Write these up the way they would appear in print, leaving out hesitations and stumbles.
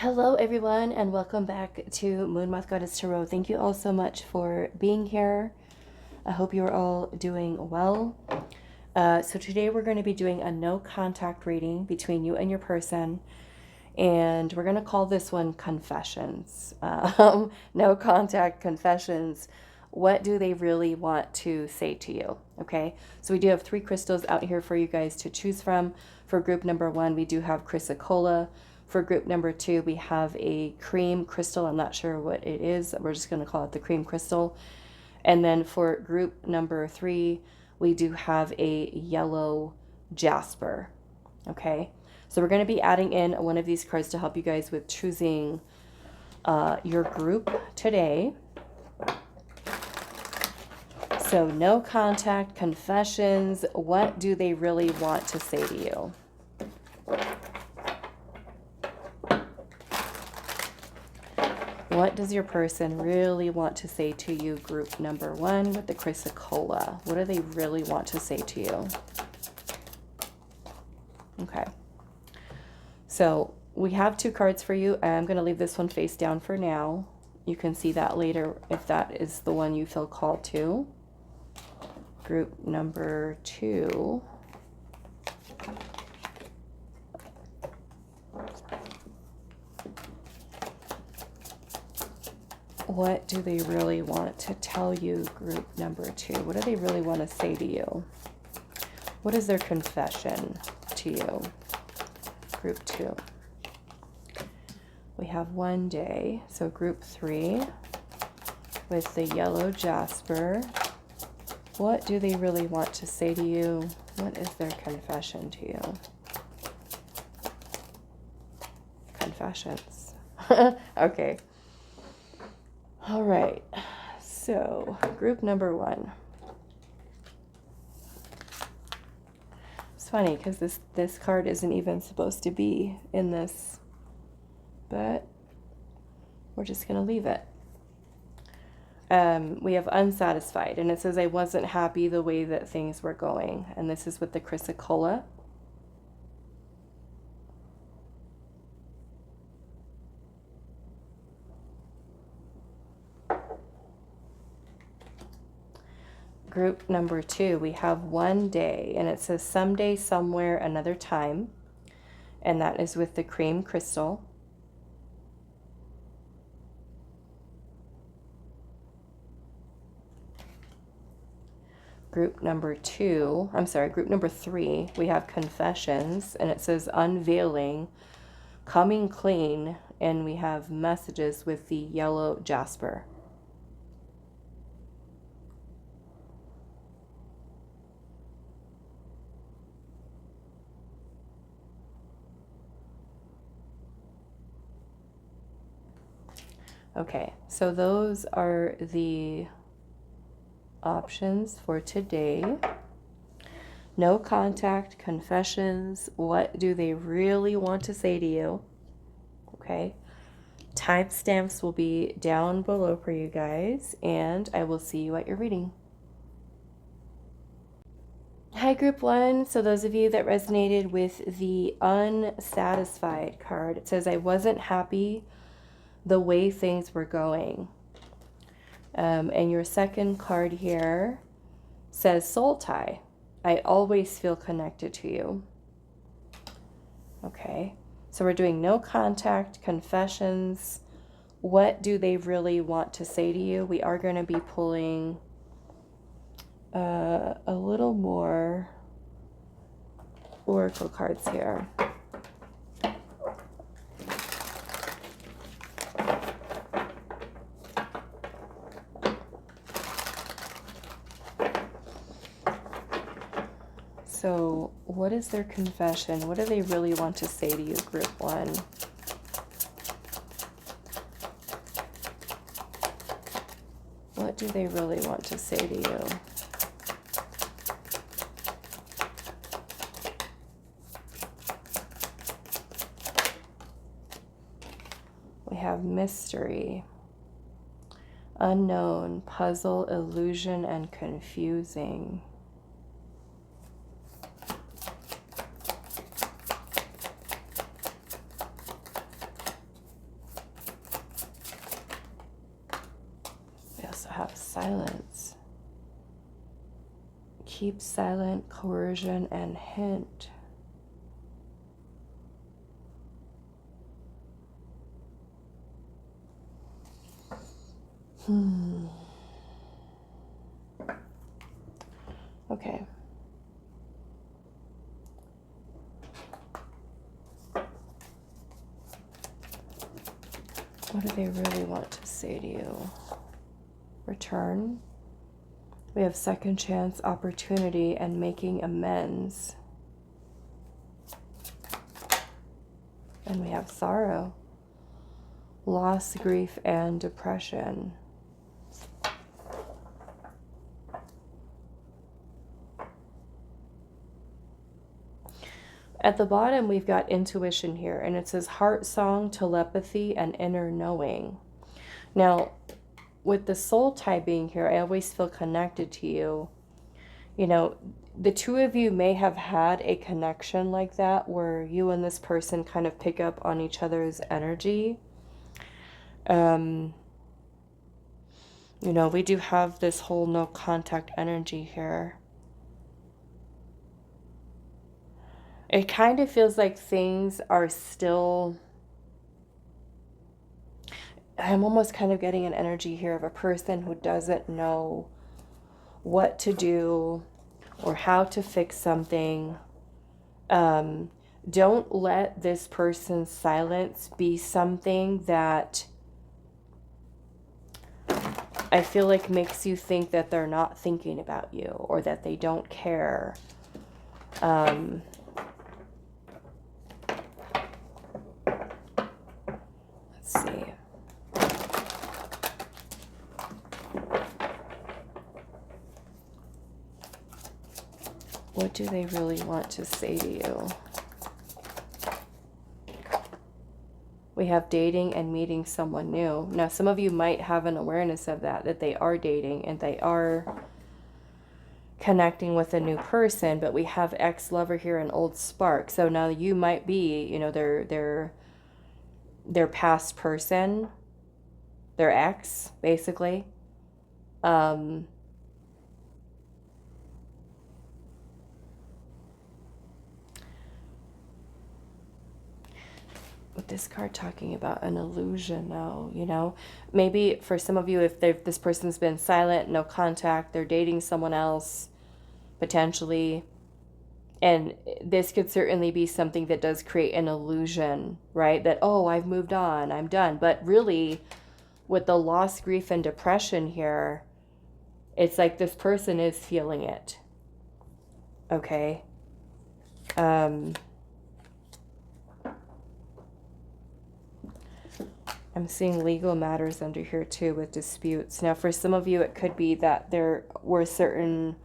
Hello, everyone, and welcome back to Moonmothgoddess Tarot. Thank you all so much for being here. I hope you're all doing well. So today we're going to be doing a no contact reading between you and your person, and we're going to call this one Confessions. No contact confessions. What do they really want to say to you? Okay, so we do have 3 crystals out here for you guys to choose from. For group number 1, we do have Chrysacolla. For group number 2, we have a cream crystal. I'm not sure what it is. We're just going to call it the cream crystal. And then for group number 3, we do have a yellow Jasper. Okay, so we're going to be adding in one of these cards to help you guys with choosing your group today. So no contact, confessions. What do they really want to say to you? What does your person really want to say to you, group number 1 with the Chrysacolla? What do they really want to say to you? Okay. So we have 2 cards for you. I'm going to leave this one face down for now. You can see that later if that is the one you feel called to. Group number 2. What do they really want to tell you, group number 2? What do they really want to say to you? What is their confession to you, group 2? We have 1 day, so group 3 with the yellow Jasper. What do they really want to say to you? What is their confession to you? Confessions. Okay. All right, so group number 1. It's funny because this card isn't even supposed to be in this, but we're just going to leave it. We have unsatisfied, and it says, I wasn't happy the way that things were going. And this is with the Chrysacolla. Group number 2, we have 1 day, and it says someday, somewhere, another time. And that is with the cream crystal. Group number 3, we have confessions, and it says unveiling, coming clean, and we have messages with the yellow Jasper. Okay, so those are the options for today. No contact, confessions. What do they really want to say to you? Okay. Timestamps will be down below for you guys, and I will see you at your reading. Hi, group 1. So those of you that resonated with the unsatisfied card, it says, I wasn't happy the way things were going. And your second card here says soul tie. I always feel connected to you. Okay, so we're doing no contact, confessions. What do they really want to say to you? We are going to be pulling a little more oracle cards here. So what is their confession? What do they really want to say to you, group 1? What do they really want to say to you? We have mystery, unknown, puzzle, illusion, and confusing. have silence. Keep silent, coercion, and hint. Okay. What do they really want to say to you? Return. We have second chance, opportunity, and making amends. And we have sorrow, loss, grief, and depression. At the bottom, we've got intuition here, and it says heart song, telepathy, and inner knowing. Now, with the soul tie being here, I always feel connected to you. You know, the two of you may have had a connection like that where you and this person kind of pick up on each other's energy. You know, we do have this whole no contact energy here. It kind of feels like things are still... I'm almost kind of getting an energy here of a person who doesn't know what to do or how to fix something. Don't let this person's silence be something that I feel like makes you think that they're not thinking about you or that they don't care. Let's see. What do they really want to say to you? We have dating and meeting someone new. Now, some of you might have an awareness of that they are dating and they are connecting with a new person, but we have ex-lover here and old spark. So now you might be, you know, their past person, their ex, basically. With this card talking about an illusion now, you know, maybe for some of you, if this person's been silent, no contact, they're dating someone else, potentially, and this could certainly be something that does create an illusion, right? That, oh, I've moved on, I'm done. But really, with the loss, grief, and depression here, it's like this person is feeling it. Okay? I'm seeing legal matters under here too with disputes. Now, for some of you, it could be that there were certain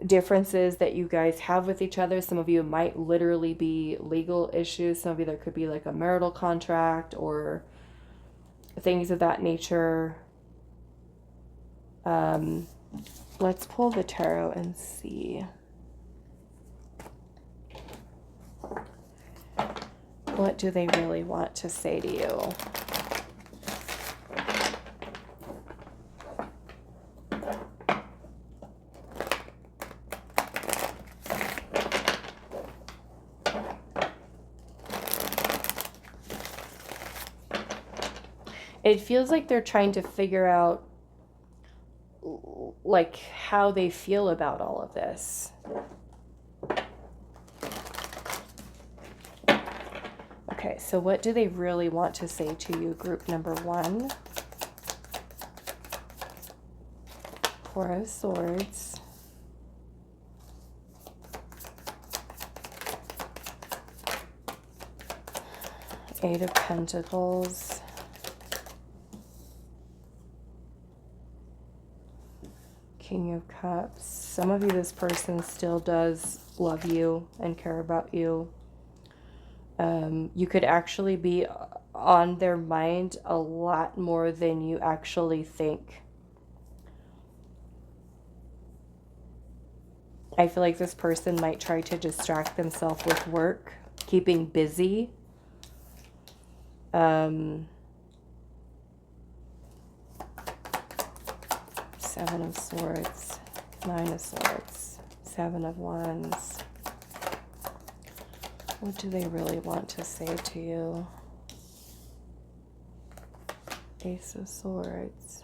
differences that you guys have with each other. Some of you might literally be legal issues. Some of you, there could be like a marital contract or things of that nature. Let's pull the tarot and see. What do they really want to say to you? It feels like they're trying to figure out like how they feel about all of this. Okay, so what do they really want to say to you, group number 1? Four of Swords. Eight of Pentacles. King of Cups. Some of you, this person still does love you and care about you. You could actually be on their mind a lot more than you actually think. I feel like this person might try to distract themselves with work, keeping busy. Seven of Swords, Nine of Swords, Seven of Wands. What do they really want to say to you? Ace of Swords.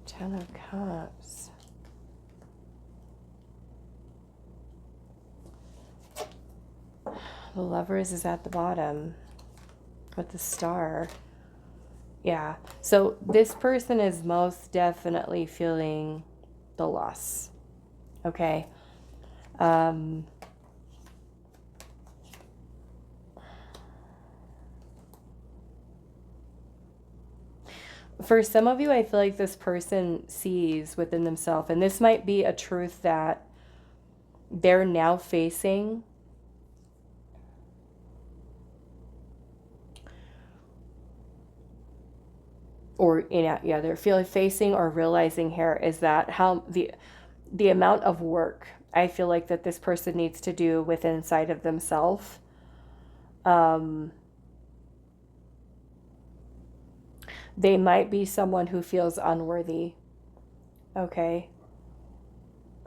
Ten of Cups. The Lovers is at the bottom with the Star. Yeah, so this person is most definitely feeling the loss. Okay. For some of you, I feel like this person sees within themselves, and this might be a truth that they're now facing. Or, yeah, they're facing or realizing here is that how the amount of work I feel like that this person needs to do within inside of themselves. They might be someone who feels unworthy. Okay.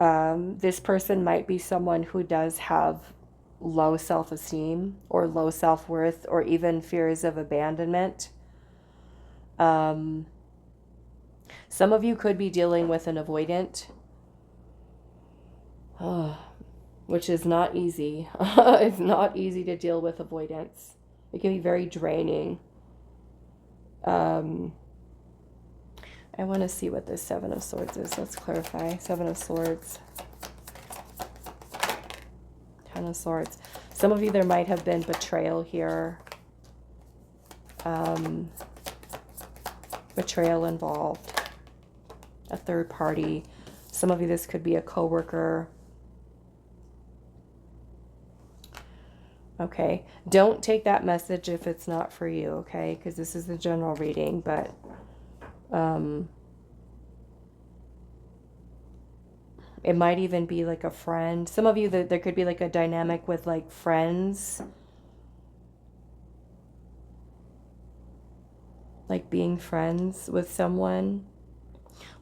This person might be someone who does have low self-esteem or low self-worth or even fears of abandonment. Some of you could be dealing with an avoidant, which is not easy. It's not easy to deal with avoidance. It can be very draining. I want to see what this Seven of Swords is. Let's clarify. Seven of Swords. Ten of Swords. Some of you, there might have been betrayal here. Betrayal involved. A third party. Some of you, this could be a coworker. Okay. Don't take that message if it's not for you, okay? Because this is the general reading, but it might even be like a friend. Some of you, there could be like a dynamic with like friends. Like being friends with someone.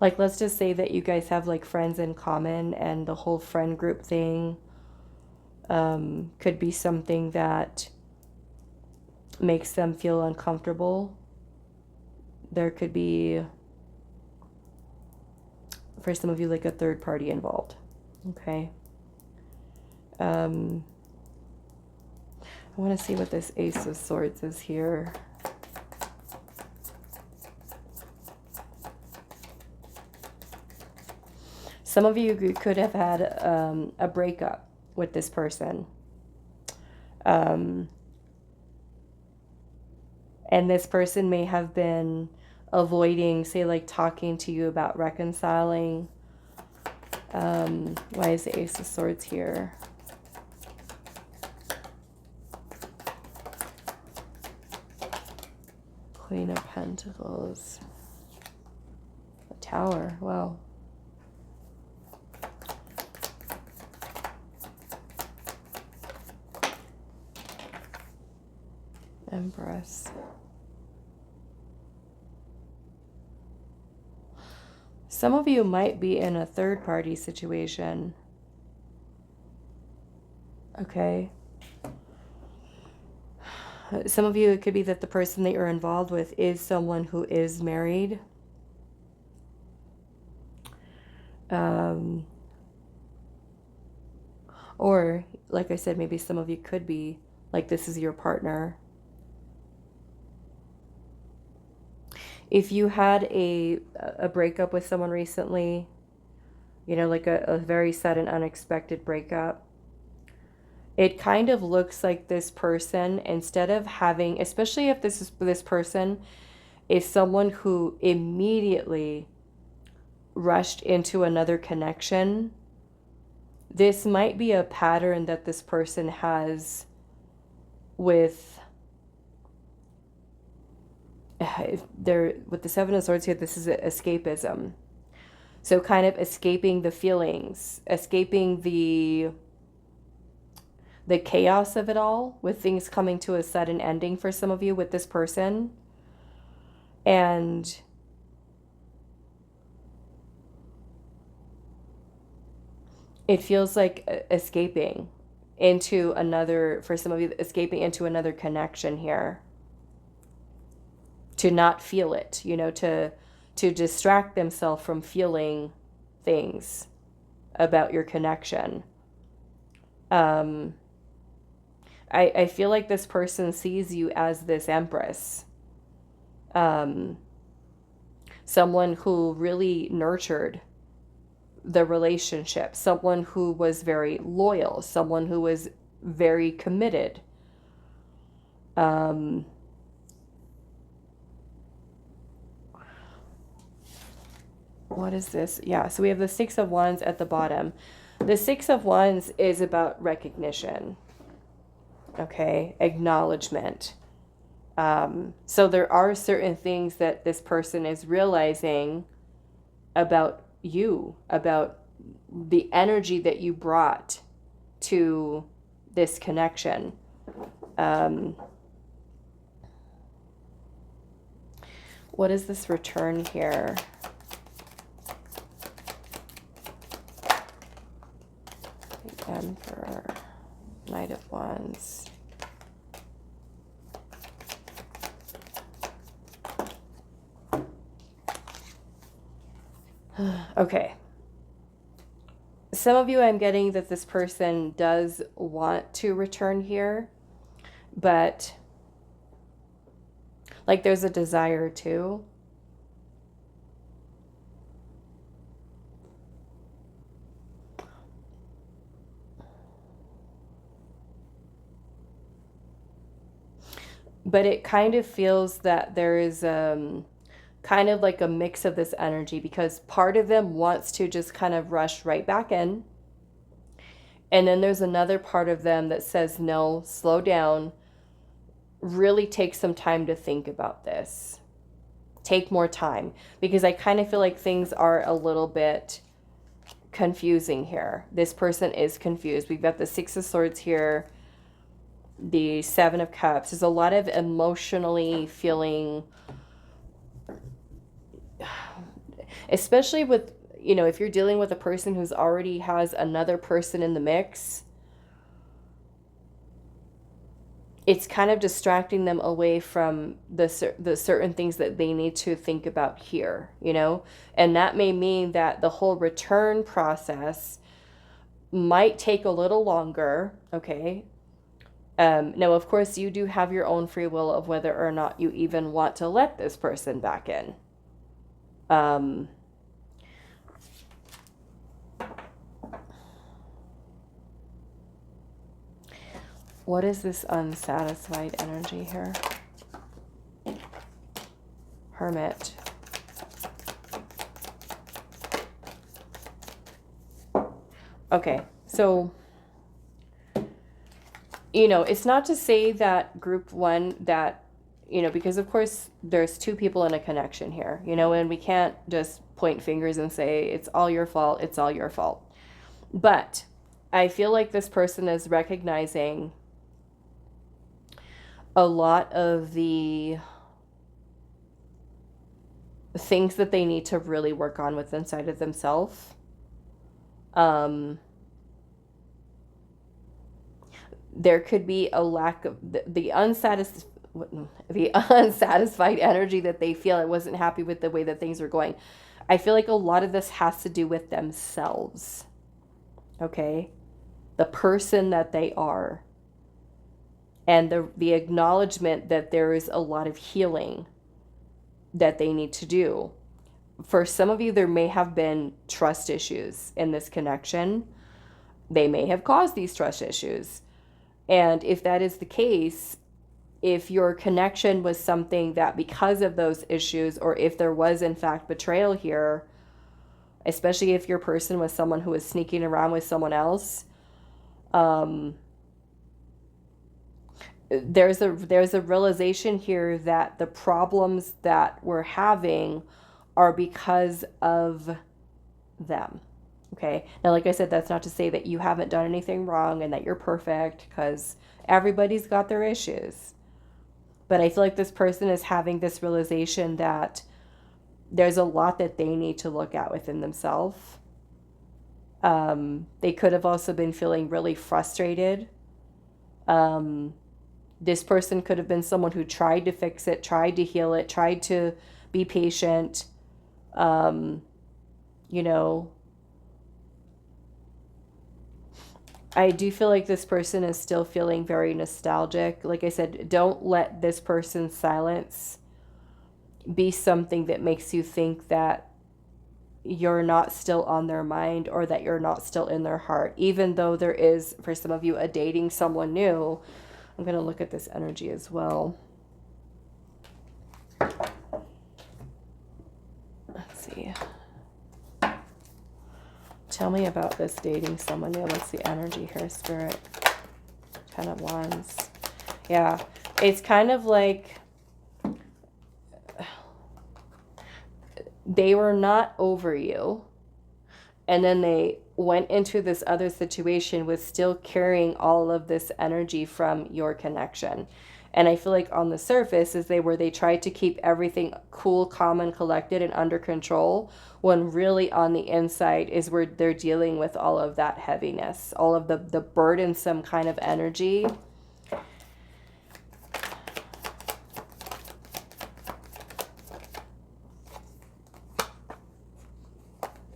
Like, let's just say that you guys have like friends in common, and the whole friend group thing could be something that makes them feel uncomfortable. There could be, for some of you, like a third party involved. Okay. I want to see what this Ace of Swords is here. Some of you could have had a breakup with this person. And this person may have been avoiding, say, like talking to you about reconciling. Why is the Ace of Swords here? Queen of Pentacles. The Tower. Wow. Empress. Some of you might be in a third party situation. Okay. Some of you, it could be that the person that you're involved with is someone who is married. Or, like I said, maybe some of you could be like this is your partner. If you had a breakup with someone recently, you know, like a very sudden, unexpected breakup, it kind of looks like this person, instead of having, especially if this person is someone who immediately rushed into another connection, this might be a pattern that this person has with with the Seven of Swords here. This is escapism. So kind of escaping the feelings, escaping the the chaos of it all, with things coming to a sudden ending for some of you with this person. And it feels like escaping into another, for some of you, escaping into another connection here. To not feel it, you know, to distract themselves from feeling things about your connection. I feel like this person sees you as this empress. Someone who really nurtured the relationship, someone who was very loyal, someone who was very committed. What is this? Yeah, so we have the Six of Wands at the bottom. The Six of Wands is about recognition, okay? Acknowledgement. So there are certain things that this person is realizing about you, about the energy that you brought to this connection. What is this return here? The Emperor, Knight of Wands. Okay. Some of you, I'm getting that this person does want to return here, but like there's a desire to. But it kind of feels that there is kind of like a mix of this energy, because part of them wants to just kind of rush right back in. And then there's another part of them that says, no, slow down, really take some time to think about this. Take more time, because I kind of feel like things are a little bit confusing here. This person is confused. We've got the Six of Swords here, the Seven of Cups. There's a lot of emotionally feeling, especially with, you know, if you're dealing with a person who's already has another person in the mix, it's kind of distracting them away from the certain things that they need to think about here, you know? And that may mean that the whole return process might take a little longer, okay? Now, of course, you do have your own free will of whether or not you even want to let this person back in. What is this unsatisfied energy here? Hermit. Okay, so, you know, it's not to say that group one, that, you know, because of course there's two people in a connection here, you know, and we can't just point fingers and say, it's all your fault, it's all your fault. But I feel like this person is recognizing a lot of the things that they need to really work on with inside of themselves. There could be a lack of the unsatisfied energy that they feel. It wasn't happy with the way that things are going. I feel like a lot of this has to do with themselves. Okay? The person that they are. And the acknowledgement that there is a lot of healing that they need to do. For some of you, there may have been trust issues in this connection. They may have caused these trust issues. And if that is the case, if your connection was something that because of those issues, or if there was in fact betrayal here, especially if your person was someone who was sneaking around with someone else, there's a realization here that the problems that we're having are because of them. Okay. Now, like I said, that's not to say that you haven't done anything wrong and that you're perfect, because everybody's got their issues. But I feel like this person is having this realization that there's a lot that they need to look at within themselves. They could have also been feeling really frustrated. This person could have been someone who tried to fix it, tried to heal it, tried to be patient. You know, I do feel like this person is still feeling very nostalgic. Like I said, don't let this person's silence be something that makes you think that you're not still on their mind or that you're not still in their heart. Even though there is, for some of you, a dating someone new. I'm going to look at this energy as well. Let's see. Tell me about this dating someone new. What's the energy here, Spirit? 10 of Wands. Yeah, it's kind of like they were not over you, and then they went into this other situation with still carrying all of this energy from your connection. And I feel like on the surface is they tried to keep everything cool, calm, and collected and under control, when really on the inside is where they're dealing with all of that heaviness, all of the burdensome kind of energy.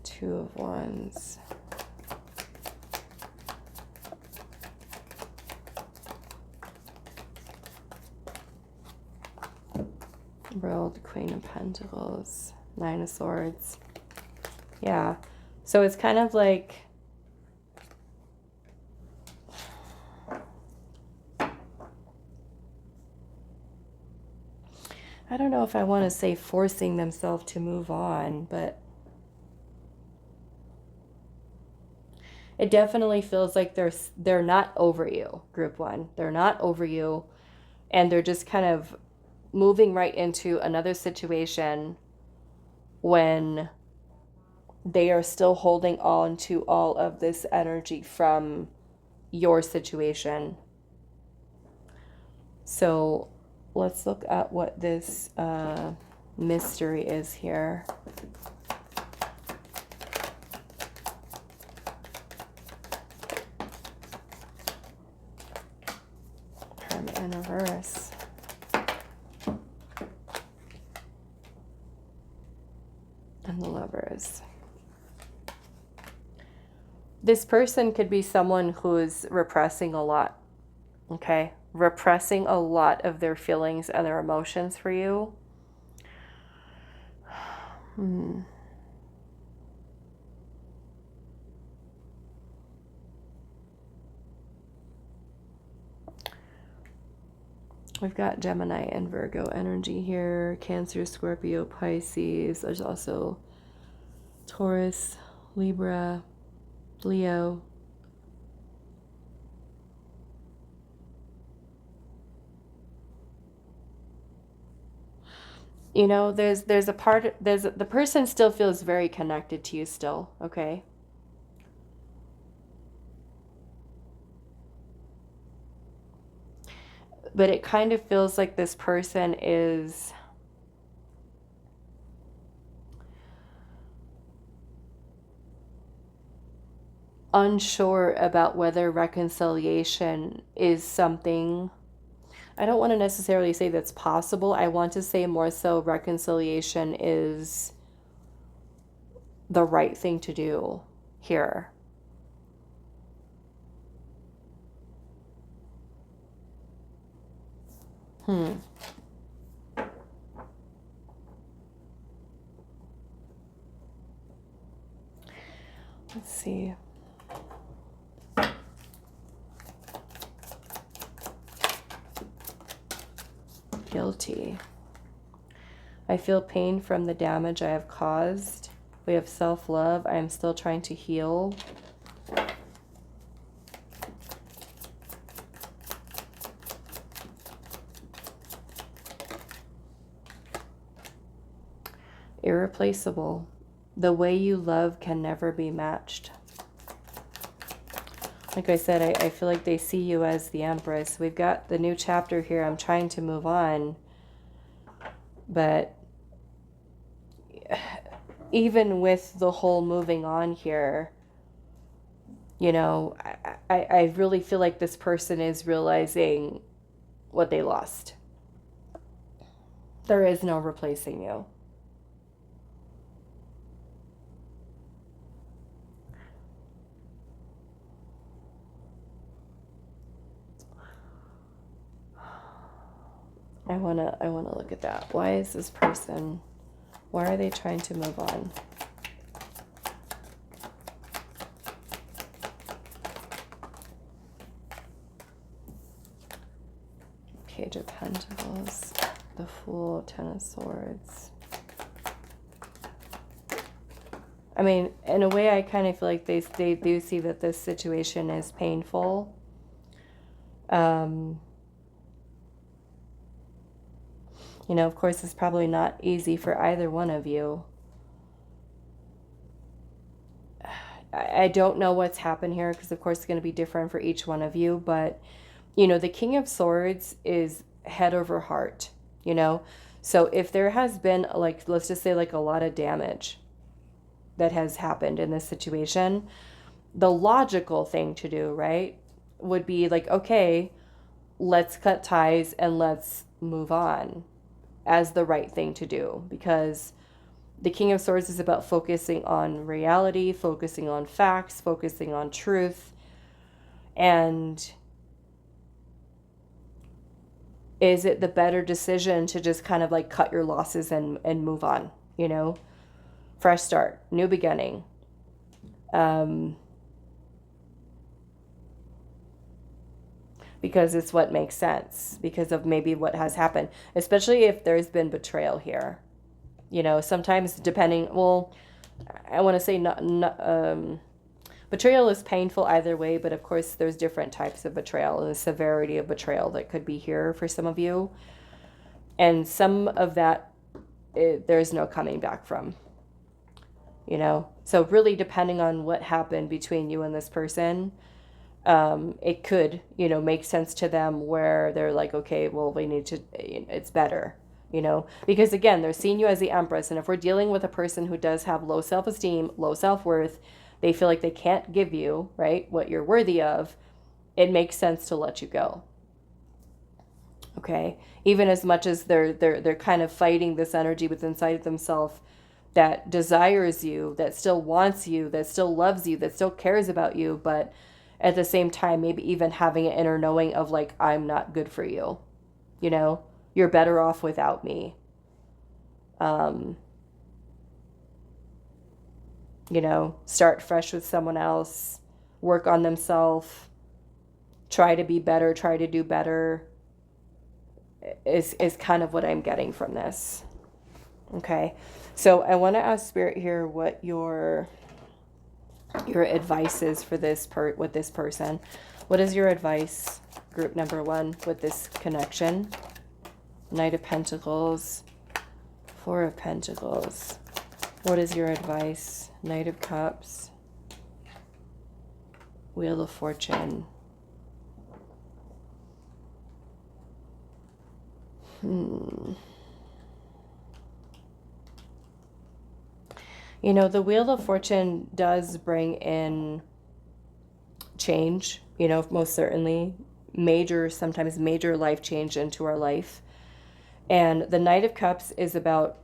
Two of Wands. World, Queen of Pentacles, Nine of Swords. Yeah. So it's kind of like I don't know if I want to say forcing themselves to move on, but it definitely feels like they're not over you, group one. They're not over you, and they're just kind of moving right into another situation when they are still holding on to all of this energy from your situation. So let's look at what this mystery is here. Hermit in reverse. And the Lovers. This person could be someone who's repressing a lot, okay? Repressing a lot of their feelings and their emotions for you. We've got Gemini and Virgo energy here. Cancer, Scorpio, Pisces. There's also Taurus, Libra, Leo. You know, there's a part, the person still feels very connected to you still, okay? But it kind of feels like this person is unsure about whether reconciliation is something. I don't want to necessarily say that's possible. I want to say more so reconciliation is the right thing to do here. Let's see. Guilty. I feel pain from the damage I have caused. We have self-love. I am still trying to heal. Irreplaceable. The way you love can never be matched. Like I said, I feel like they see you as the Empress. We've got the new chapter here. I'm trying to move on. But even with the whole moving on here, you know, I really feel like this person is realizing what they lost. There is no replacing you. I wanna look at that. Why is this person, why are they trying to move on? Page of Pentacles, the Fool, Ten of Swords. I mean, in a way, I kind of feel like they do see that this situation is painful. You know, of course, it's probably not easy for either one of you. I don't know what's happened here because, of course, it's going to be different for each one of you. But, you know, the King of Swords is head over heart, you know. So if there has been, like, let's just say, like, a lot of damage that has happened in this situation, the logical thing to do, right, would be like, okay, let's cut ties and let's move on, as the right thing to do, because the King of Swords is about focusing on reality, focusing on facts, focusing on truth. And is it the better decision to just kind of like cut your losses and move on, you know? Fresh start, new beginning. Because it's what makes sense, because of maybe what has happened, especially if there's been betrayal here. You know, sometimes depending, well, I want to say betrayal is painful either way, but of course there's different types of betrayal and the severity of betrayal that could be here for some of you. And some of that, there's no coming back from, you know. So really depending on what happened between you and this person, it could, you know, make sense to them where they're like, okay, well, we need to, it's better, you know, because again, they're seeing you as the Empress. And if we're dealing with a person who does have low self-esteem, low self-worth, they feel like they can't give you, right, what you're worthy of, it makes sense to let you go. Okay. Even as much as they're kind of fighting this energy within inside themselves that desires you, that still wants you, that still loves you, that still cares about you, but at the same time, maybe even having an inner knowing of like, I'm not good for you. You know, you're better off without me. You know, start fresh with someone else, work on themselves, try to be better, try to do better is kind of what I'm getting from this. Okay. So I want to ask Spirit here what your advice is for this with this person. What is your advice, group number 1, with this connection? Knight of Pentacles, Four of Pentacles. What is your advice? Knight of Cups, Wheel of Fortune. You know, the Wheel of Fortune does bring in change, you know, most certainly. Sometimes major life change into our life. And the Knight of Cups is about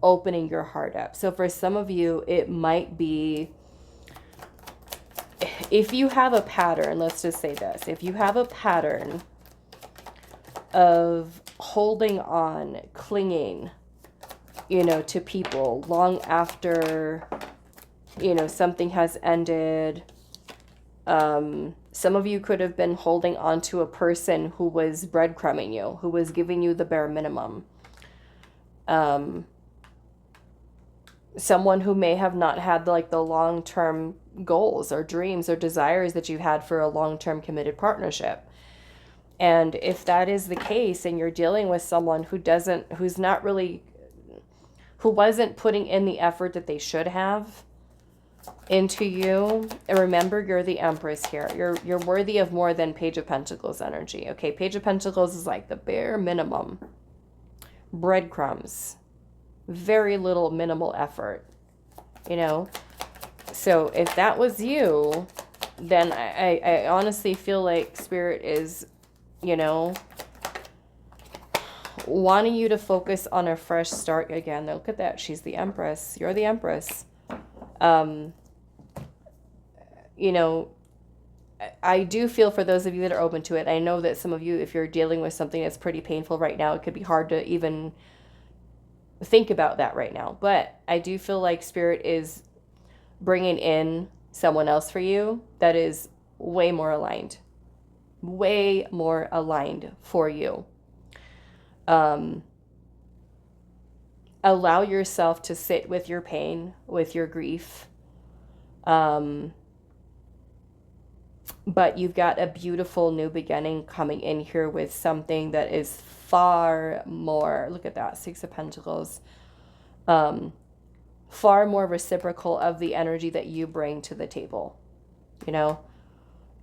opening your heart up. So for some of you, it might be, if you have a pattern, let's just say this, if you have a pattern of holding on, clinging, you know, to people long after, you know, something has ended. Some of you could have been holding on to a person who was breadcrumbing you, who was giving you the bare minimum. Someone who may have not had like the long-term goals or dreams or desires that you had for a long-term committed partnership. And if that is the case and you're dealing with someone who's not really who wasn't putting in the effort that they should have into you. And remember, you're the Empress here. You're worthy of more than Page of Pentacles energy. Okay, Page of Pentacles is like the bare minimum. Breadcrumbs. Very little minimal effort. You know? So if that was you, then I honestly feel like Spirit is, you know, wanting you to focus on a fresh start again. Look at that. She's the Empress. You're the Empress. You know, I do feel for those of you that are open to it. I know that some of you, if you're dealing with something that's pretty painful right now, it could be hard to even think about that right now. But I do feel like Spirit is bringing in someone else for you that is way more aligned. Way more aligned for you. Allow yourself to sit with your pain, with your grief. But you've got a beautiful new beginning coming in here with something that is far more, look at that, Six of Pentacles, far more reciprocal of the energy that you bring to the table, you know?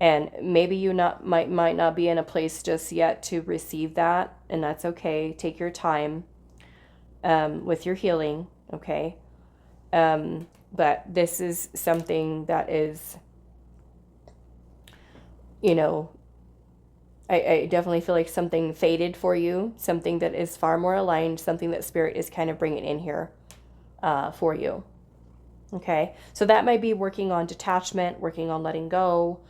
And maybe you might not be in a place just yet to receive that, and that's okay. Take your time with your healing, okay? But this is something that is, you know, I definitely feel like something faded for you, something that is far more aligned, something that Spirit is kind of bringing in here for you, okay? So that might be working on detachment, working on letting go,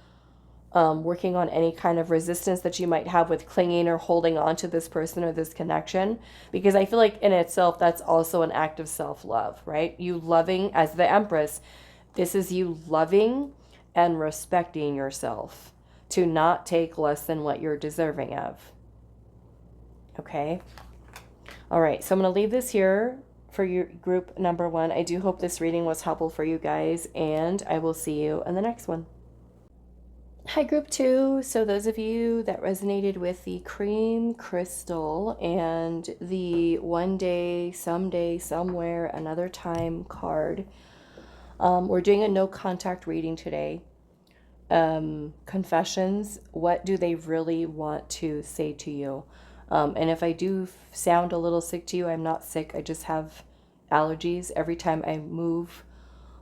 working on any kind of resistance that you might have with clinging or holding on to this person or this connection, because I feel like in itself, that's also an act of self-love, right? You loving, as the Empress, this is you loving and respecting yourself to not take less than what you're deserving of. Okay? All right, so I'm going to leave this here for your group number 1. I do hope this reading was helpful for you guys, and I will see you in the next one. Hi, group 2. So those of you that resonated with the cream crystal and the one day, someday, somewhere, another time card, we're doing a no contact reading today. Confessions, what do they really want to say to you? And if I do sound a little sick to you, I'm not sick. I just have allergies. Every time I move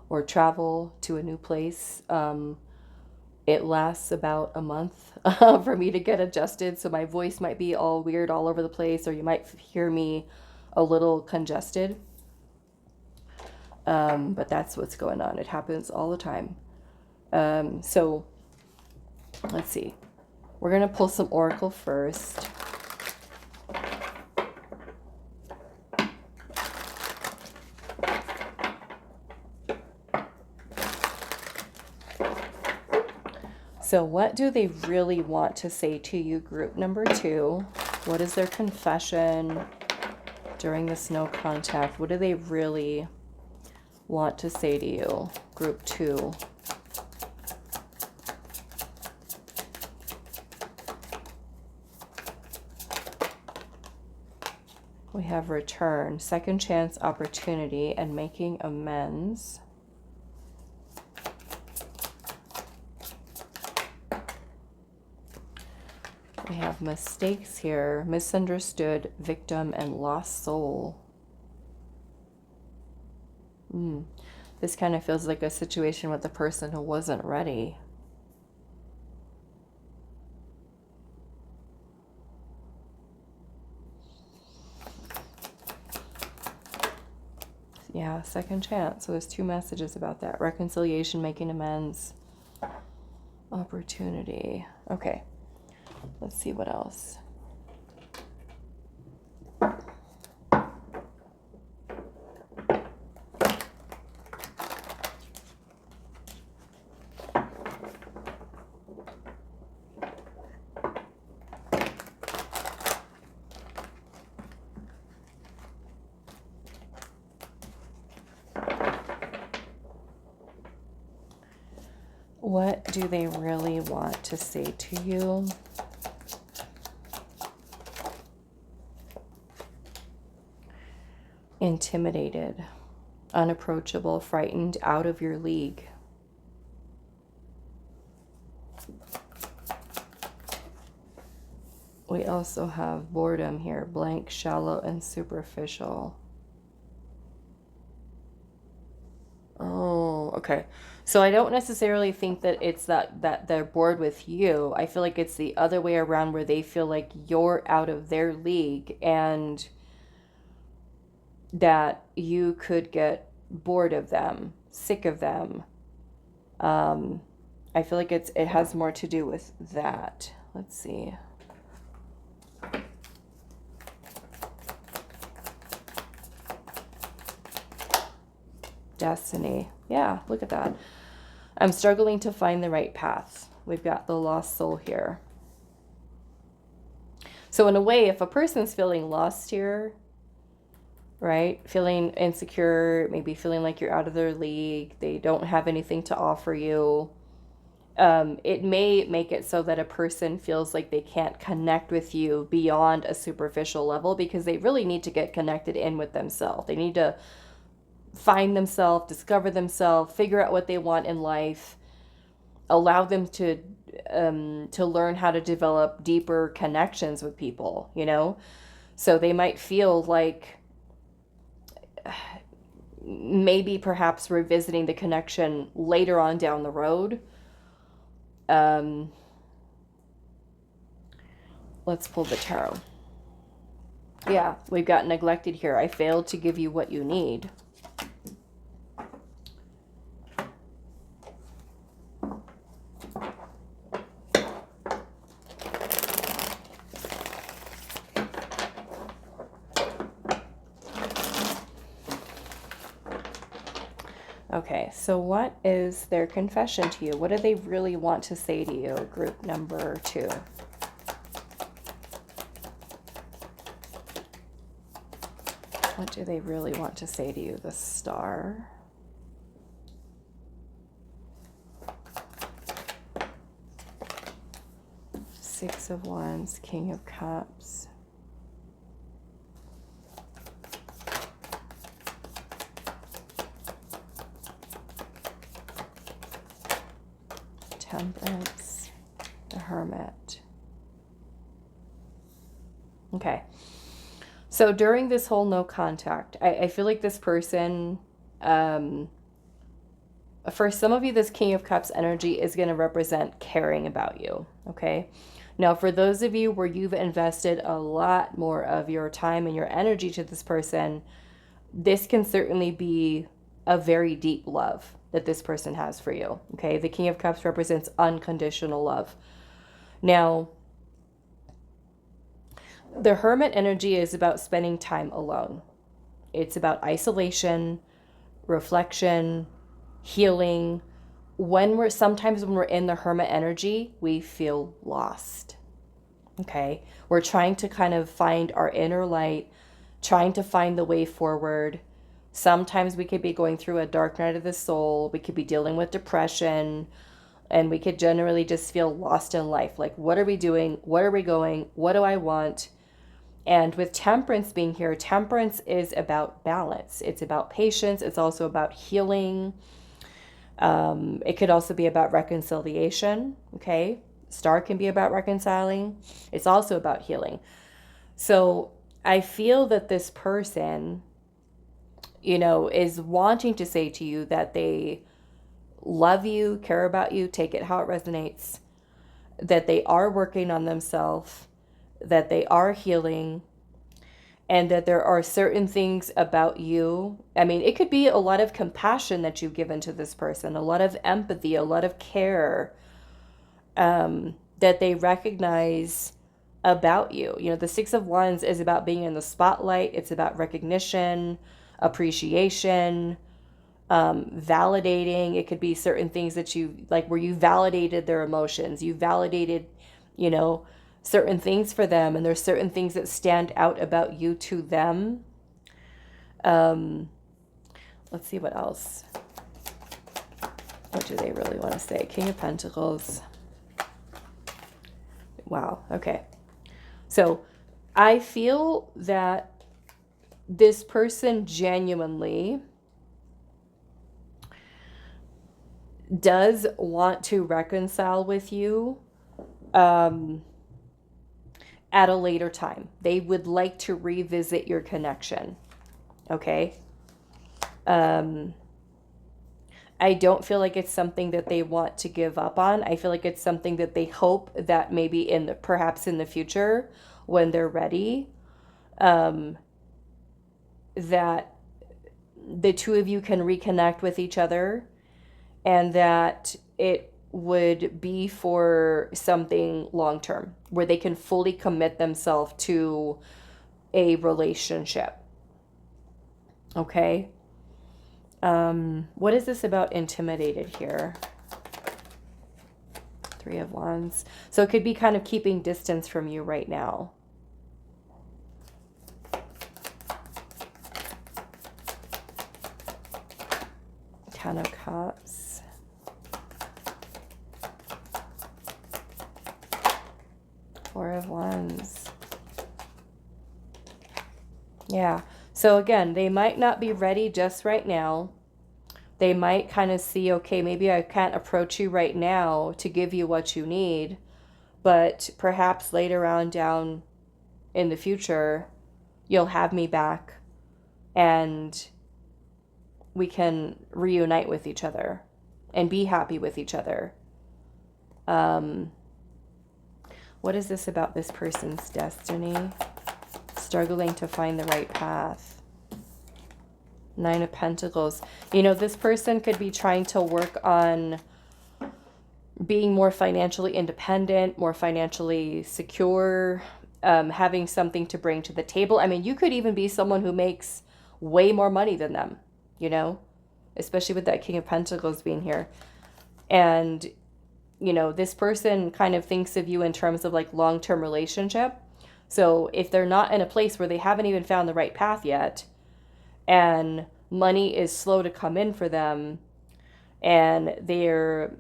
or travel to a new place, it lasts about a month for me to get adjusted. So my voice might be all weird all over the place, or you might hear me a little congested. But that's what's going on. It happens all the time. So let's see. We're going to pull some oracle first. So what do they really want to say to you, group number 2? What is their confession during this no contact? What do they really want to say to you, group 2? We have return, second chance opportunity, and making amends. We have mistakes here, misunderstood, victim, and lost soul. This kind of feels like a situation with a person who wasn't ready. Yeah, second chance. So there's 2 messages about that. Reconciliation, making amends, opportunity. Okay. Let's see what else. What do they really want to say to you? intimidated, unapproachable, frightened, out of your league. We also have boredom here, blank, shallow, and superficial. Oh, okay. So I don't necessarily think that it's that they're bored with you. I feel like it's the other way around, where they feel like you're out of their league and that you could get bored of them, sick of them. I feel like it has more to do with that. Let's see. Destiny. Yeah, look at that. I'm struggling to find the right path. We've got the lost soul here. So in a way, if a person's feeling lost here, right, feeling insecure, maybe feeling like you're out of their league, they don't have anything to offer you, it may make it so that a person feels like they can't connect with you beyond a superficial level, because they really need to get connected in with themselves. They need to find themselves, discover themselves, figure out what they want in life, allow them to learn how to develop deeper connections with people, you know? So they might feel like maybe perhaps revisiting the connection later on down the road. Let's pull the tarot. Yeah, we've got neglected here. I failed to give you what you need. Okay, so what is their confession to you? What do they really want to say to you, group number 2? What do they really want to say to you? The Star. Six of Wands, King of Cups. Temperance, the Hermit. Okay. So during this whole no contact, I feel like this person, for some of you, this King of Cups energy is going to represent caring about you, okay? Now, for those of you where you've invested a lot more of your time and your energy to this person, this can certainly be a very deep love that this person has for you, okay? The King of Cups represents unconditional love. Now, the Hermit energy is about spending time alone. It's about isolation, reflection, healing. Sometimes when we're in the Hermit energy, we feel lost, okay? We're trying to kind of find our inner light, trying to find the way forward. Sometimes we could be going through a dark night of the soul. We could be dealing with depression, and we could generally just feel lost in life. Like, what are we doing? Where are we going? What do I want? And with Temperance being here, Temperance is about balance. It's about patience. It's also about healing. It could also be about reconciliation, okay? Star can be about reconciling. It's also about healing. So I feel that this person, you know, is wanting to say to you that they love you, care about you, take it how it resonates, that they are working on themselves, that they are healing, and that there are certain things about you. I mean, it could be a lot of compassion that you've given to this person, a lot of empathy, a lot of care, that they recognize about you. You know, the Six of Wands is about being in the spotlight. It's about recognition, appreciation, validating. It could be certain things that you, like where you validated their emotions. You validated, you know, certain things for them, and there's certain things that stand out about you to them. Let's see what else. What do they really want to say? King of Pentacles. Wow. Okay. So I feel that this person genuinely does want to reconcile with you at a later time. They would like to revisit your connection. Okay? I don't feel like it's something that they want to give up on. I feel like it's something that they hope that maybe perhaps in the future, when they're ready, that the two of you can reconnect with each other, and that it would be for something long-term where they can fully commit themselves to a relationship. Okay? What is this about intimidated here? Three of Wands. So it could be kind of keeping distance from you right now. Ten of Cups. Four of Wands. Yeah. So again, they might not be ready just right now. They might kind of see, okay, maybe I can't approach you right now to give you what you need, but perhaps later on down in the future, you'll have me back and we can reunite with each other and be happy with each other. What is this about this person's destiny? Struggling to find the right path. Nine of Pentacles. You know, this person could be trying to work on being more financially independent, more financially secure, having something to bring to the table. I mean, you could even be someone who makes way more money than them, you know, especially with that King of Pentacles being here. And, you know, this person kind of thinks of you in terms of like long-term relationship. So if they're not in a place where they haven't even found the right path yet, and money is slow to come in for them, and they're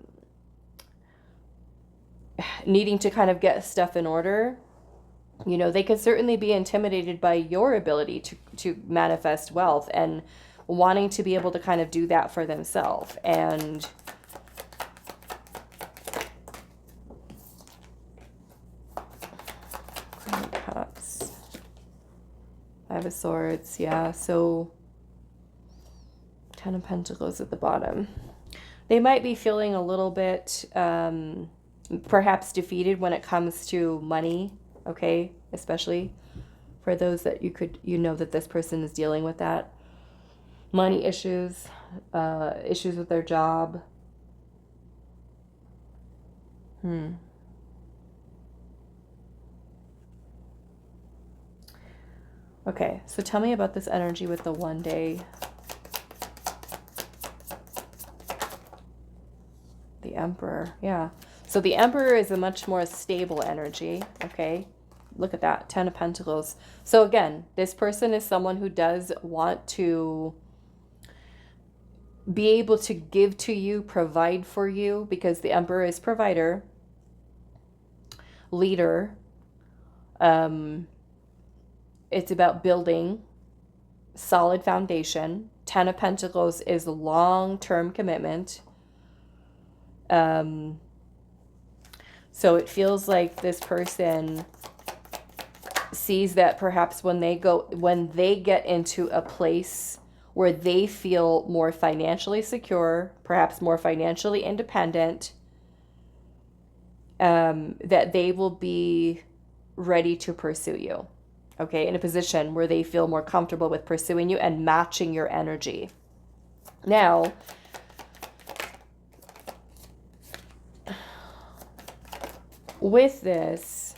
needing to kind of get stuff in order, you know, they could certainly be intimidated by your ability to manifest wealth and wanting to be able to kind of do that for themselves. And Queen of Cups. Five of Swords, yeah, so Ten of Pentacles at the bottom. They might be feeling a little bit perhaps defeated when it comes to money, okay? Especially for those that you know that this person is dealing with that. Money issues, issues with their job. Okay, so tell me about this energy with the one day. The Emperor, yeah. So the Emperor is a much more stable energy, okay? Look at that, Ten of Pentacles. So again, this person is someone who does want to be able to give to you, provide for you, because the Emperor is provider, leader. It's about building solid foundation. Ten of Pentacles is long-term commitment. So it feels like this person sees that perhaps when they get into a place where they feel more financially secure, perhaps more financially independent, that they will be ready to pursue you. Okay, in a position where they feel more comfortable with pursuing you and matching your energy. Now, with this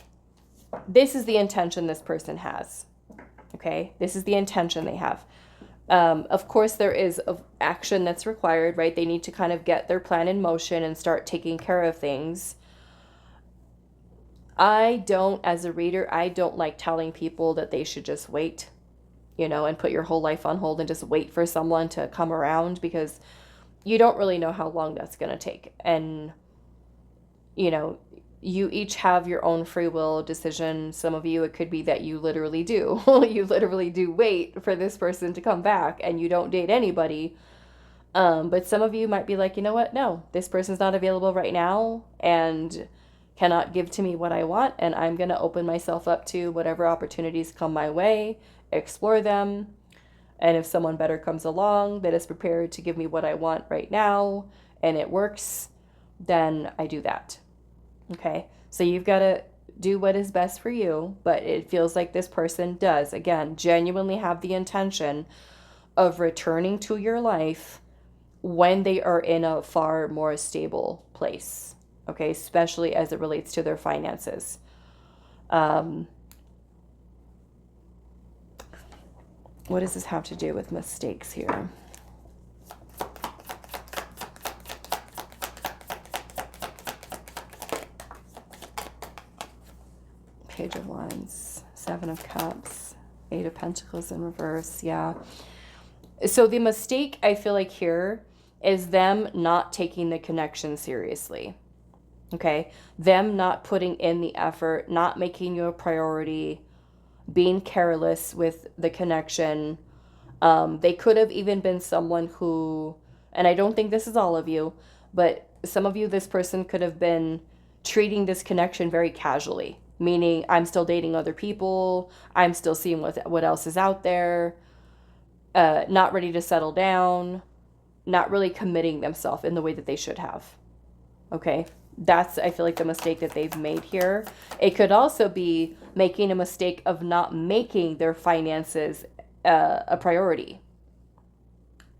is the intention this person has. Okay, this is the intention they have. Of course, there is action that's required, right? They need to kind of get their plan in motion and start taking care of things. As a reader, I don't like telling people that they should just wait, you know, and put your whole life on hold and just wait for someone to come around, because you don't really know how long that's going to take. And, you know, you each have your own free will decision. Some of you, it could be that you literally do. You literally do wait for this person to come back and you don't date anybody. But some of you might be like, you know what? No, this person's not available right now and cannot give to me what I want. And I'm going to open myself up to whatever opportunities come my way, explore them. And if someone better comes along that is prepared to give me what I want right now and it works, then I do that. Okay, so you've got to do what is best for you, but it feels like this person does, again, genuinely have the intention of returning to your life when they are in a far more stable place, okay, especially as it relates to their finances. What does this have to do with mistakes here? Page of Wands, Seven of Cups, Eight of Pentacles in reverse. Yeah. So the mistake I feel like here is them not taking the connection seriously. Okay. Them not putting in the effort, not making you a priority, being careless with the connection. They could have even been someone who, and I don't think this is all of you, but some of you, this person could have been treating this connection very casually. Meaning, I'm still dating other people. I'm still seeing what else is out there. Not ready to settle down. Not really committing themselves in the way that they should have. Okay? That's, I feel like, the mistake that they've made here. It could also be making a mistake of not making their finances a priority.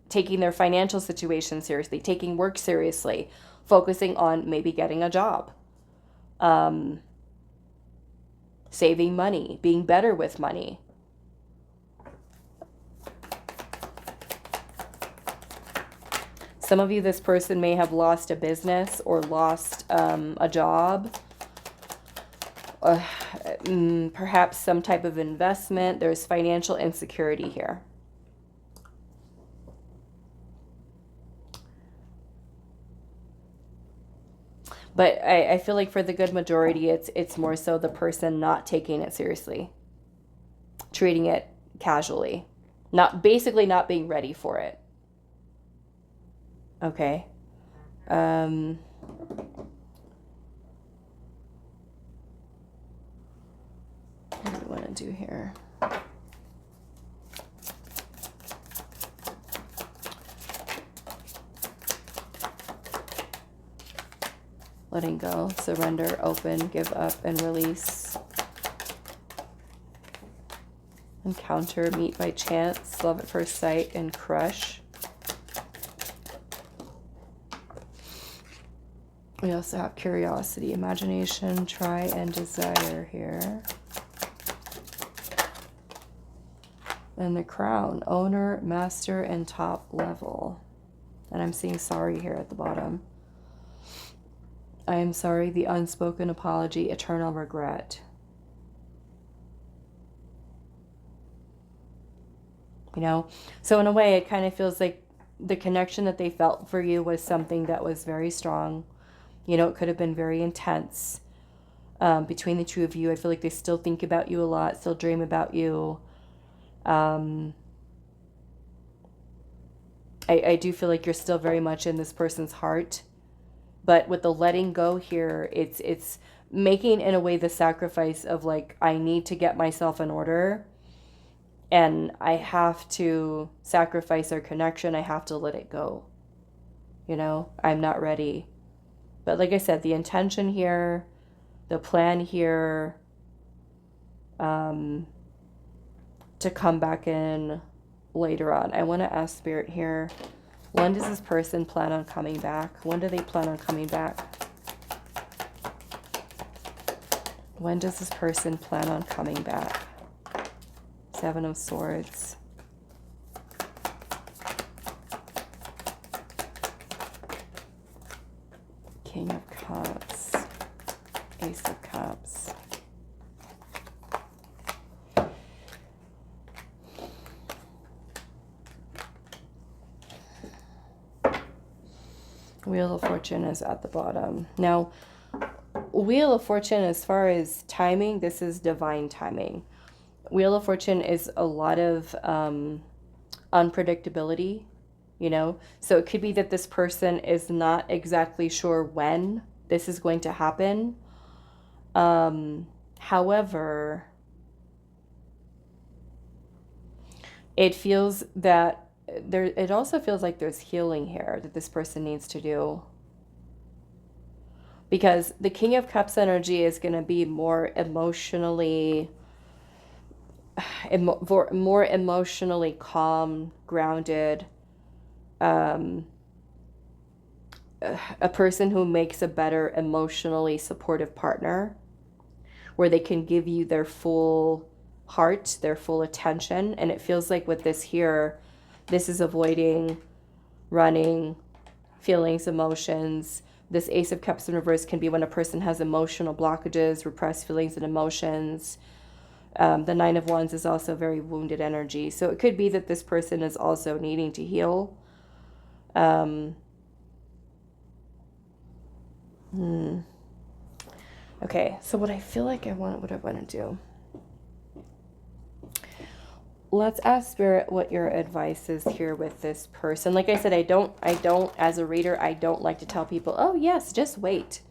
Taking their financial situation seriously. Taking work seriously. Focusing on maybe getting a job. Saving money, being better with money. Some of you, this person may have lost a business or lost a job. Perhaps some type of investment. There's financial insecurity here. But I feel like for the good majority, it's more so the person not taking it seriously. Treating it casually. Basically not being ready for it. Okay. What do we want to do here? Letting go, surrender, open, give up, and release. Encounter, meet by chance, love at first sight, and crush. We also have curiosity, imagination, try, and desire here. And the crown, owner, master, and top level. And I'm seeing sorry here at the bottom. I am sorry, the unspoken apology, eternal regret. You know, so in a way, it kind of feels like the connection that they felt for you was something that was very strong. You know, it could have been very intense between the two of you. I feel like they still think about you a lot, still dream about you. I do feel like you're still very much in this person's heart. But with the letting go here, it's making, in a way, the sacrifice of, like, I need to get myself in order. And I have to sacrifice our connection. I have to let it go. You know, I'm not ready. But like I said, the intention here, the plan here, to come back in later on. I want to ask Spirit here, when does this person plan on coming back? When do they plan on coming back? When does this person plan on coming back? Seven of Swords. King of Cups. Ace of Cups. Wheel of Fortune is at the bottom. Now, Wheel of Fortune, as far as timing, this is divine timing. Wheel of Fortune is a lot of unpredictability, you know? So it could be that this person is not exactly sure when this is going to happen. However, it feels that it also feels like there's healing here that this person needs to do. Because the King of Cups energy is going to be more emotionally calm, grounded, a person who makes a better emotionally supportive partner, where they can give you their full heart, their full attention. And it feels like with this here, this is avoiding running feelings, emotions. This Ace of Cups in reverse can be when a person has emotional blockages, repressed feelings and emotions. The Nine of Wands is also very wounded energy. So it could be that this person is also needing to heal. Okay, so what I feel like what I want to do. Let's ask Spirit what your advice is here with this person. Like I said, I don't, as a reader, I don't like to tell people, oh yes, just wait.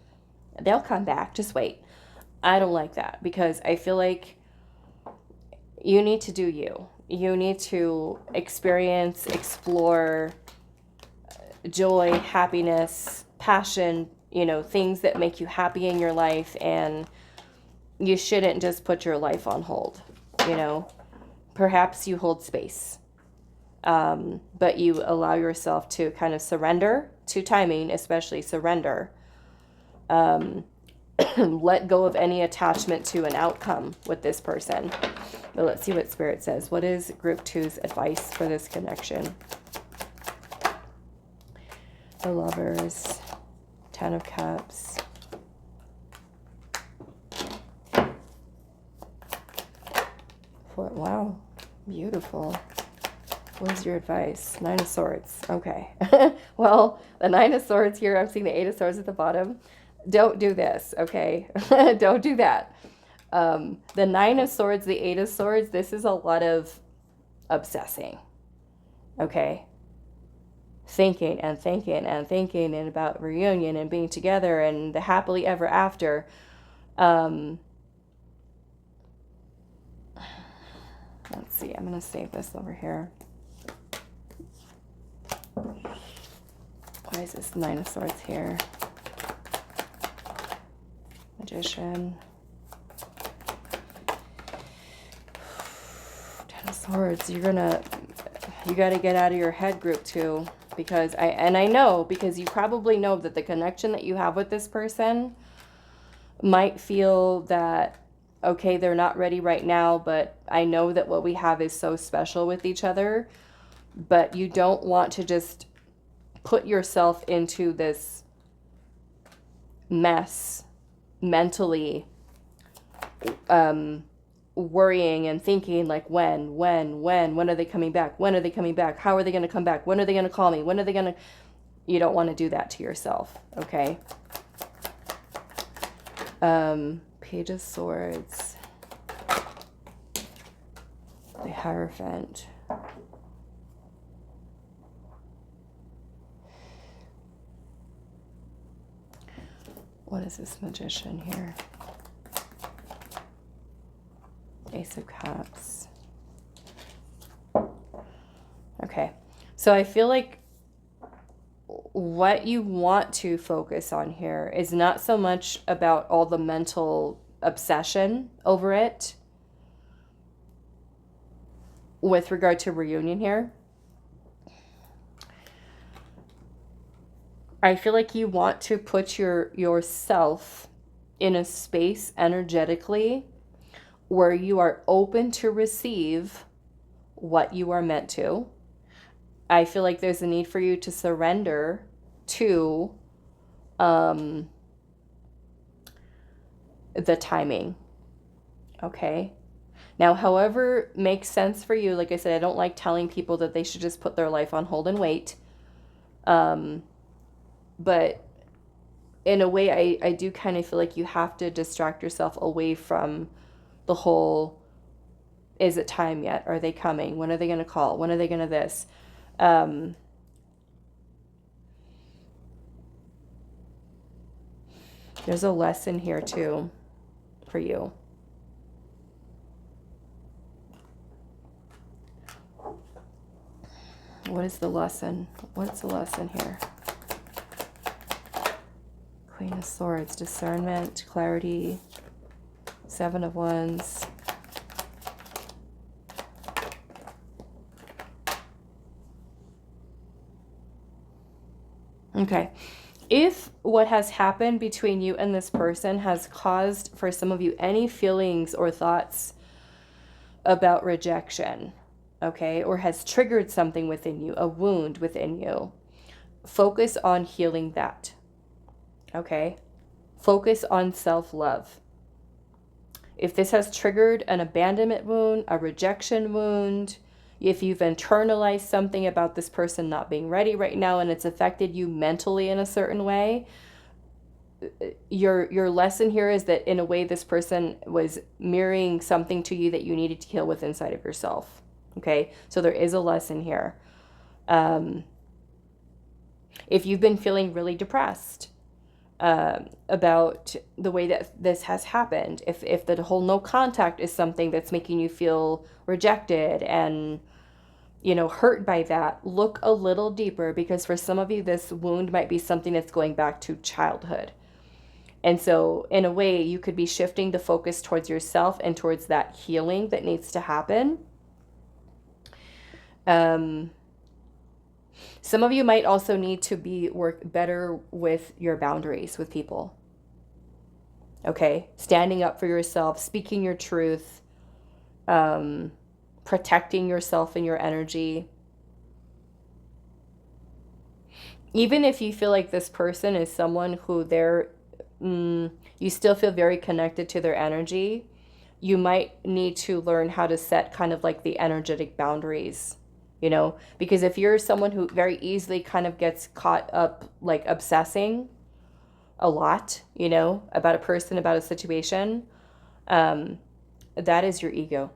They'll come back, just wait. I don't like that, because I feel like you need to do you. You need to experience, explore joy, happiness, passion, you know, things that make you happy in your life, and you shouldn't just put your life on hold, you know. Perhaps you hold space, but you allow yourself to kind of surrender to timing, especially surrender. Let go of any attachment to an outcome with this person. But let's see what Spirit says. What is Group 2's advice for this connection? The Lovers, Ten of Cups. Wow, beautiful. What is your advice? Nine of Swords. Okay. Well, the Nine of Swords here, I'm seeing the Eight of Swords at the bottom. Don't do this, okay? Don't do that. The Nine of Swords, the Eight of Swords, this is a lot of obsessing, okay? Thinking and thinking and thinking and about reunion and being together and the happily ever after. Let's see, I'm going to save this over here. Why is this Nine of Swords here? Magician. Ten of Swords. You got to get out of your head, Group 2. Because I know, because you probably know that the connection that you have with this person might feel that, okay, they're not ready right now, but I know that what we have is so special with each other. But you don't want to just put yourself into this mess mentally, worrying and thinking like when are they coming back? When are they coming back? How are they going to come back? When are they going to call me? When are they going to... You don't want to do that to yourself, okay? Page of Swords. The Hierophant. What is this Magician here? Ace of Cups. Okay, so I feel like what you want to focus on here is not so much about all the mental obsession over it with regard to reunion here. I feel like you want to put yourself in a space energetically where you are open to receive what you are meant to. I feel like there's a need for you to surrender to the timing. Okay? Now, however makes sense for you, like I said, I don't like telling people that they should just put their life on hold and wait. But in a way, I do kind of feel like you have to distract yourself away from the whole, is it time yet? Are they coming? When are they going to call? When are they going to this? There's a lesson here too for you. What is the lesson? What's the lesson here? Queen of Swords, discernment, clarity, Seven of Wands. Okay. If what has happened between you and this person has caused for some of you any feelings or thoughts about rejection, okay, or has triggered something within you, a wound within you, focus on healing that, okay? Focus on self-love. If this has triggered an abandonment wound, a rejection wound, if you've internalized something about this person not being ready right now and it's affected you mentally in a certain way, your lesson here is that in a way this person was mirroring something to you that you needed to heal with inside of yourself. Okay, so there is a lesson here. If you've been feeling really depressed about the way that this has happened, if the whole no contact is something that's making you feel rejected and, you know, hurt by that, look a little deeper, because for some of you, this wound might be something that's going back to childhood. And so in a way, you could be shifting the focus towards yourself and towards that healing that needs to happen. Some of you might also need to work better with your boundaries with people. Okay, standing up for yourself, speaking your truth, protecting yourself and your energy. Even if you feel like this person is someone who you still feel very connected to their energy, you might need to learn how to set kind of like the energetic boundaries, you know, because if you're someone who very easily kind of gets caught up like obsessing a lot, you know, about a person, about a situation, that is your ego.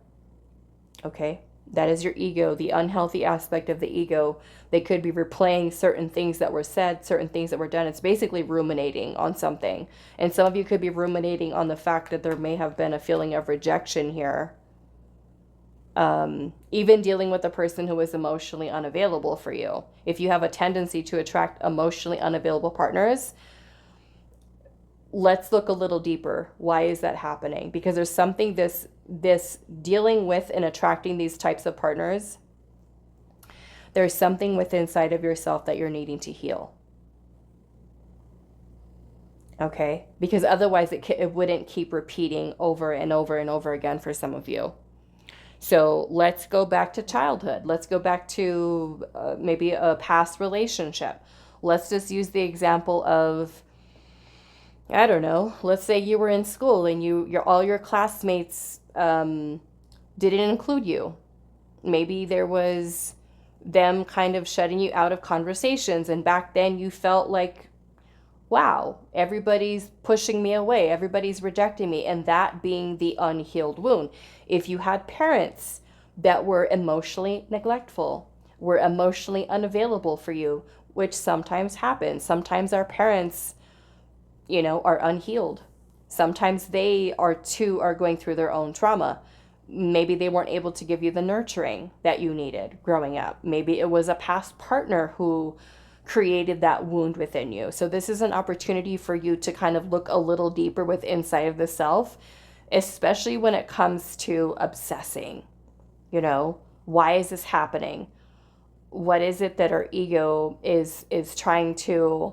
Okay, that is your ego, the unhealthy aspect of the ego. They could be replaying certain things that were said, certain things that were done. It's basically ruminating on something. And some of you could be ruminating on the fact that there may have been a feeling of rejection here. Even dealing with a person who is emotionally unavailable for you. If you have a tendency to attract emotionally unavailable partners, let's look a little deeper. Why is that happening? Because there's something this dealing with and attracting these types of partners, there's something within inside of yourself that you're needing to heal. Okay? Because otherwise it wouldn't keep repeating over and over and over again for some of you. So let's go back to childhood. Let's go back to maybe a past relationship. Let's just use the example of, I don't know, let's say you were in school and all your classmates didn't include you. Maybe there was them kind of shutting you out of conversations, and back then you felt like, wow, everybody's pushing me away, everybody's rejecting me, and that being the unhealed wound. If you had parents that were emotionally neglectful, were emotionally unavailable for you, which sometimes happens. Sometimes our parents, you know, are unhealed. Sometimes they are going through their own trauma. Maybe they weren't able to give you the nurturing that you needed growing up. Maybe it was a past partner who created that wound within you. So this is an opportunity for you to kind of look a little deeper with inside of the self, especially when it comes to obsessing. You know, why is this happening? What is it that our ego is trying to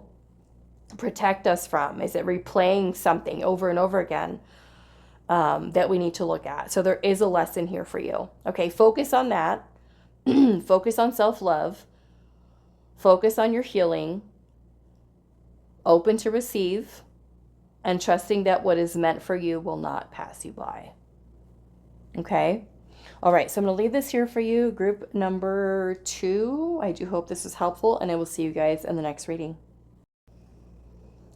protect us from? Is it replaying something over and over again that we need to look at? So there is a lesson here for you. Okay, focus on that. Focus on self-love. Focus on your healing. Open to receive. And trusting that what is meant for you will not pass you by. Okay? All right, so I'm going to leave this here for you. Group number 2. I do hope this is helpful, and I will see you guys in the next reading.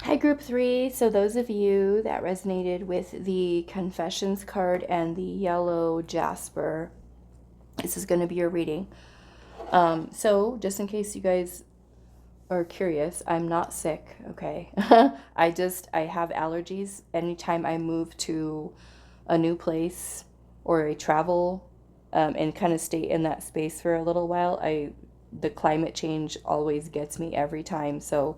Hi, group 3. So those of you that resonated with the Confessions card and the yellow Jasper, this is going to be your reading. So just in case you guys are curious, I'm not sick, okay? I have allergies. Anytime I move to a new place or I travel and kind of stay in that space for a little while, the climate change always gets me every time. So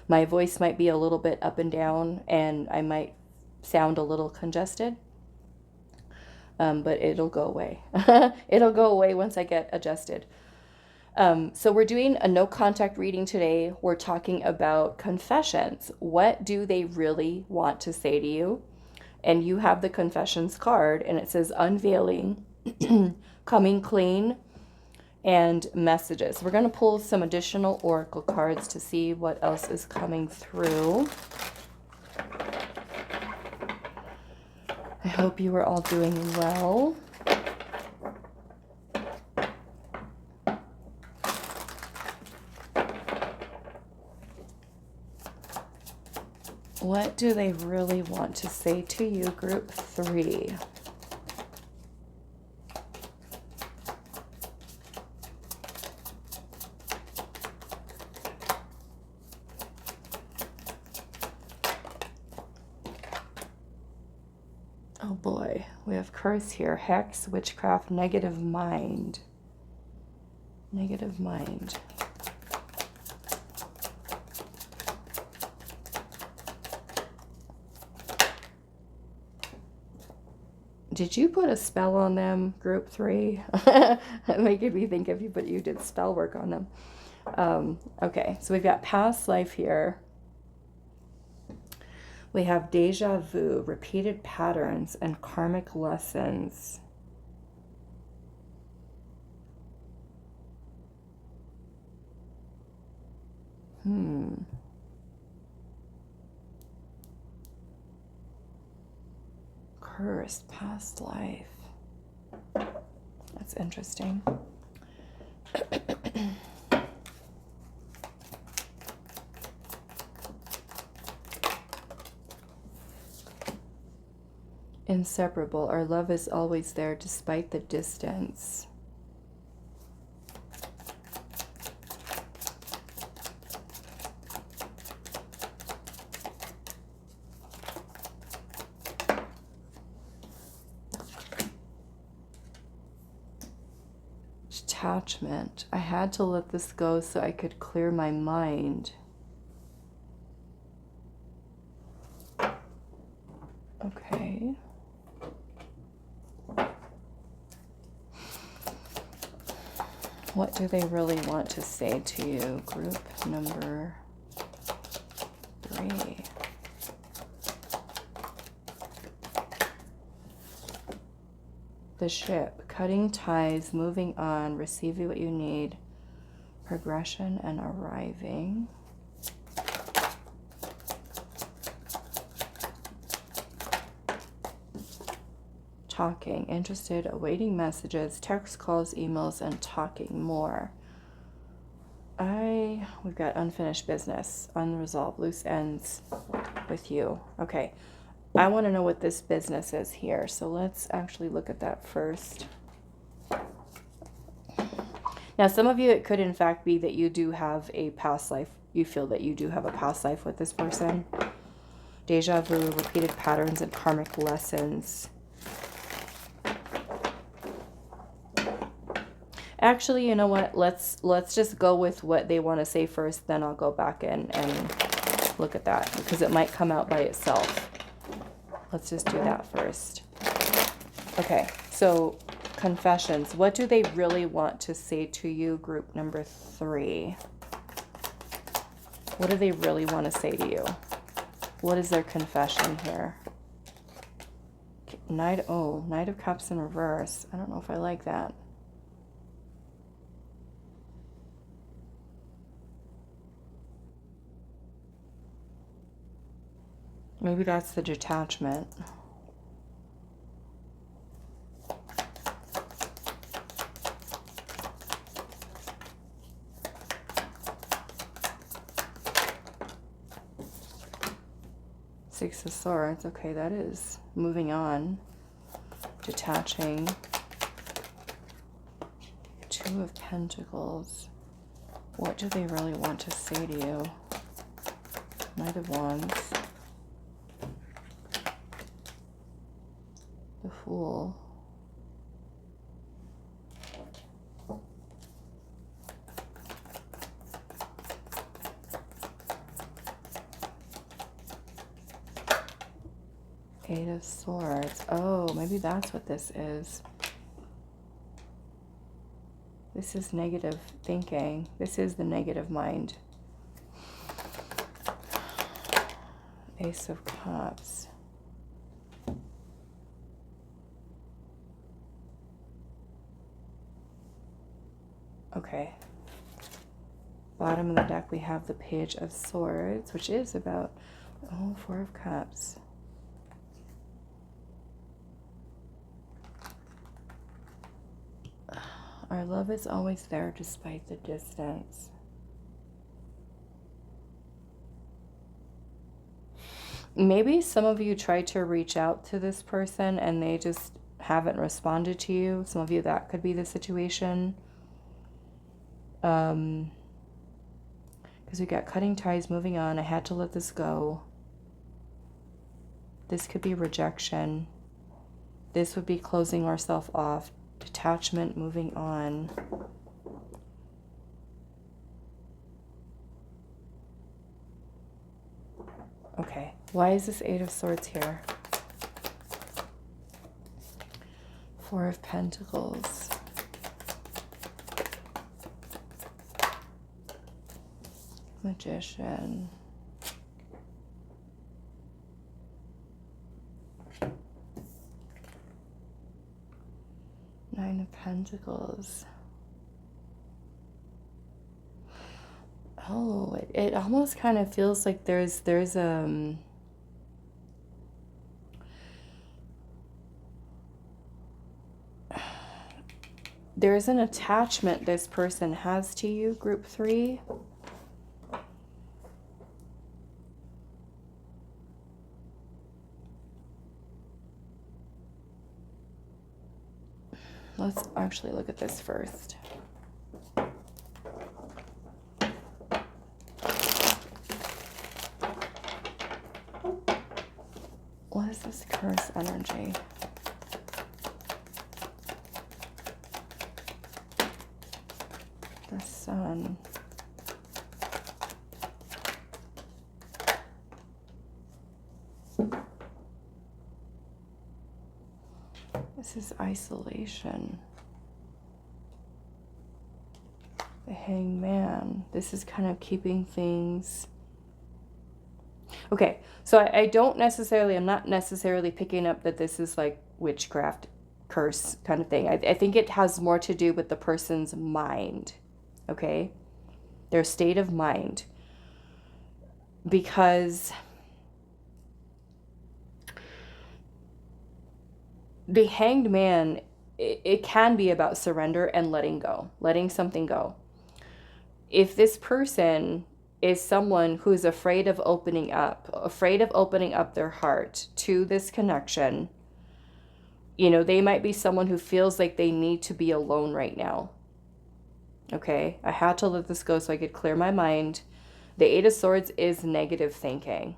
my voice might be a little bit up and down and I might sound a little congested. But it'll go away. It'll go away once I get adjusted. So we're doing a no contact reading today. We're talking about confessions. What do they really want to say to you? And you have the confessions card and it says unveiling, coming clean, and messages. We're going to pull some additional oracle cards to see what else is coming through. I hope you are all doing well. What do they really want to say to you, group 3? Oh boy, we have curse here. Hex, witchcraft, negative mind. Negative mind. Did you put a spell on them, group 3? Making me think of you, but you did spell work on them. Okay, so we've got past life here. We have deja vu, repeated patterns, and karmic lessons. Cursed past life. That's interesting. Inseparable. Our love is always there despite the distance. Detachment. I had to let this go so I could clear my mind. Okay. What do they really want to say to you, group number 3? The ship, cutting ties, moving on, receiving what you need, progression and arriving. Talking, interested, awaiting messages, text, calls, emails, and talking more. We've got unfinished business, unresolved, loose ends with you. Okay. I want to know what this business is here, so let's actually look at that first. Now, some of you, it could in fact be that you do have a past life. You feel that you do have a past life with this person. Deja vu, repeated patterns, and karmic lessons. Actually, you know what? Let's just go with what they want to say first, then I'll go back and look at that, because it might come out by itself. Let's just do that first. Okay, so confessions. What do they really want to say to you, group number 3? What do they really want to say to you? What is their confession here? Knight of Cups in reverse. I don't know if I like that. Maybe that's the detachment. Ace of Swords. Okay, that is moving on. Detaching. Two of Pentacles. What do they really want to say to you? Knight of Wands. The Fool. Eight of Swords. Oh, maybe that's what this is. This is negative thinking. This is the negative mind. Ace of Cups. Okay. Bottom of the deck, we have the Page of Swords, which is about, oh, Four of Cups. Our love is always there despite the distance. Maybe some of you tried to reach out to this person and they just haven't responded to you. Some of you, that could be the situation. Because we got cutting ties, moving on. I had to let this go. This could be rejection. This would be closing ourselves off. Detachment, moving on. Okay, why is this Eight of Swords here? Four of Pentacles. Magician. Nine of Pentacles. Oh, it almost kind of feels like there's an attachment this person has to you, group 3. Let's actually look at this first. What is this curse energy? The Sun. This is isolation. The Hangman. This is kind of keeping things... Okay, so I'm not necessarily picking up that this is like witchcraft, curse kind of thing. I think it has more to do with the person's mind, okay? Their state of mind. Because the Hanged Man, it can be about surrender and letting go, letting something go. If this person is someone who's afraid of opening up their heart to this connection, you know, they might be someone who feels like they need to be alone right now. Okay, I had to let this go so I could clear my mind. The Eight of Swords is negative thinking.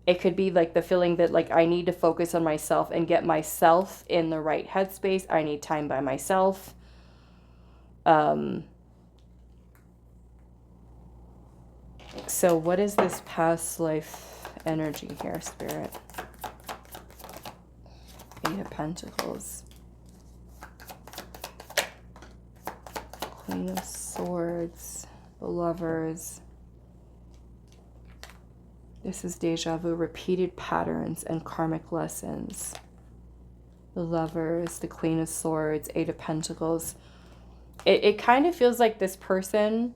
It could be like the feeling that like I need to focus on myself and get myself in the right headspace. I need time by myself. So what is this past life energy here, Spirit? Eight of Pentacles. Queen of Swords. The Lovers. This is deja vu, repeated patterns and karmic lessons. The Lovers, the Queen of Swords, Eight of Pentacles. It kind of feels like this person...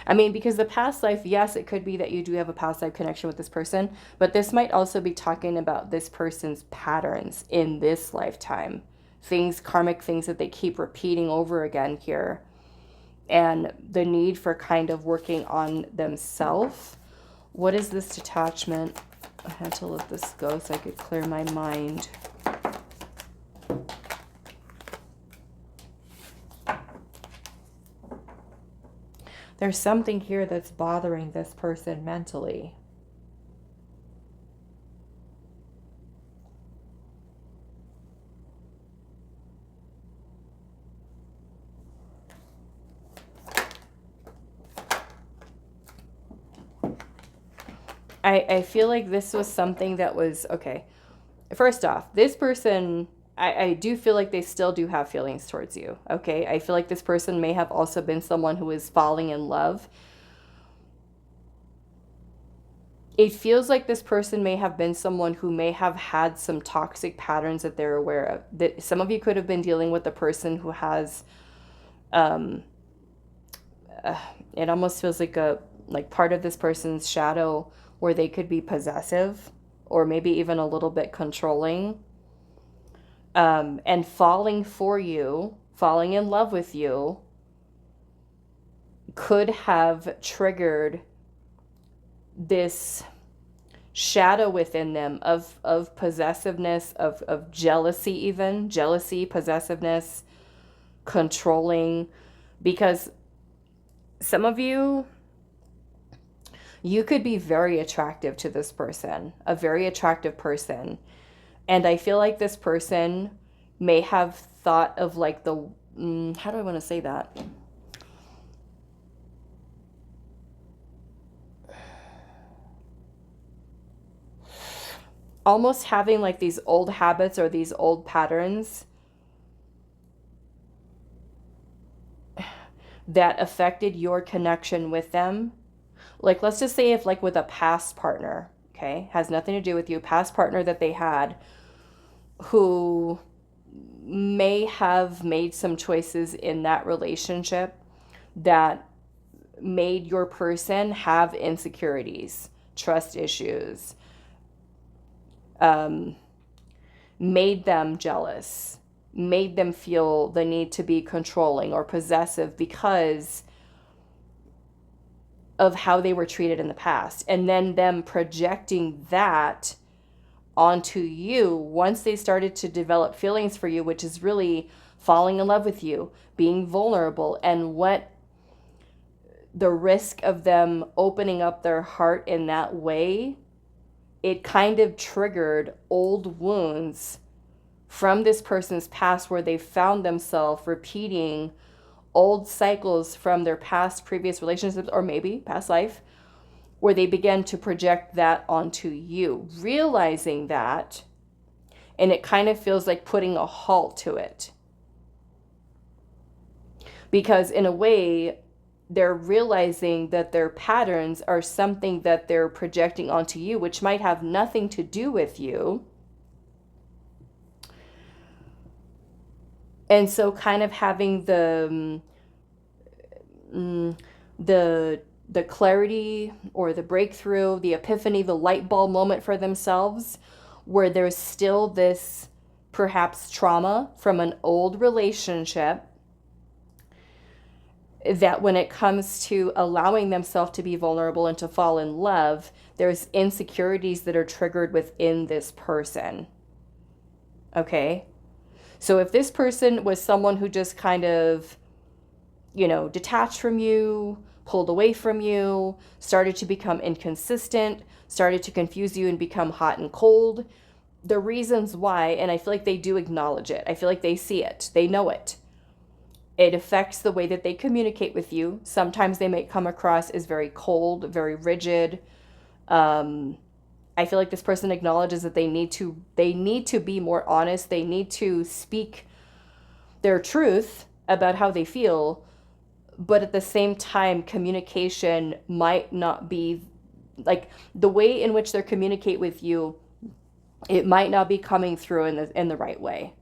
I mean, because the past life, yes, it could be that you do have a past life connection with this person, but this might also be talking about this person's patterns in this lifetime. Things, karmic things that they keep repeating over again here. and the need for kind of working on themselves. What is this detachment? I had to let this go so I could clear my mind. There's something here that's bothering this person mentally. I feel like this was something that was, okay, first off, this person, I do feel like they still do have feelings towards you, okay? I feel like this person may have also been someone who is falling in love. It feels like this person may have been someone who may have had some toxic patterns that they're aware of. That some of you could have been dealing with a person who has, it almost feels like part of this person's shadow where they could be possessive or maybe even a little bit controlling, and falling for you, falling in love with you, could have triggered this shadow within them of possessiveness, of jealousy, even jealousy, possessiveness, controlling, because some of you could be very attractive to this person, a very attractive person. And I feel like this person may have thought of like the, how do I want to say that? Almost having like these old habits or these old patterns that affected your connection with them. Like, let's just say if like with a past partner, okay, has nothing to do with you, past partner that they had who may have made some choices in that relationship that made your person have insecurities, trust issues, made them jealous, made them feel the need to be controlling or possessive because of how they were treated in the past. And then them projecting that onto you once they started to develop feelings for you, which is really falling in love with you, being vulnerable, and what the risk of them opening up their heart in that way, it kind of triggered old wounds from this person's past where they found themselves repeating old cycles from their past previous relationships or maybe past life, where they began to project that onto you, realizing that, and it kind of feels like putting a halt to it. Because in a way, they're realizing that their patterns are something that they're projecting onto you, which might have nothing to do with you. And so kind of having the clarity or the breakthrough, the epiphany, the light bulb moment for themselves, where there's still this perhaps trauma from an old relationship, that when it comes to allowing themselves to be vulnerable and to fall in love, there's insecurities that are triggered within this person. Okay? So if this person was someone who just kind of, detached from you, pulled away from you, started to become inconsistent, started to confuse you and become hot and cold, the reasons why, and I feel like they do acknowledge it. I feel like they see it. They know it. It affects the way that they communicate with you. Sometimes they may come across as very cold, very rigid. I feel like this person acknowledges that they need to be more honest. They need to speak their truth about how they feel. But at the same time, communication might not be, like, the way in which they communicate with you, it might not be coming through in the right way.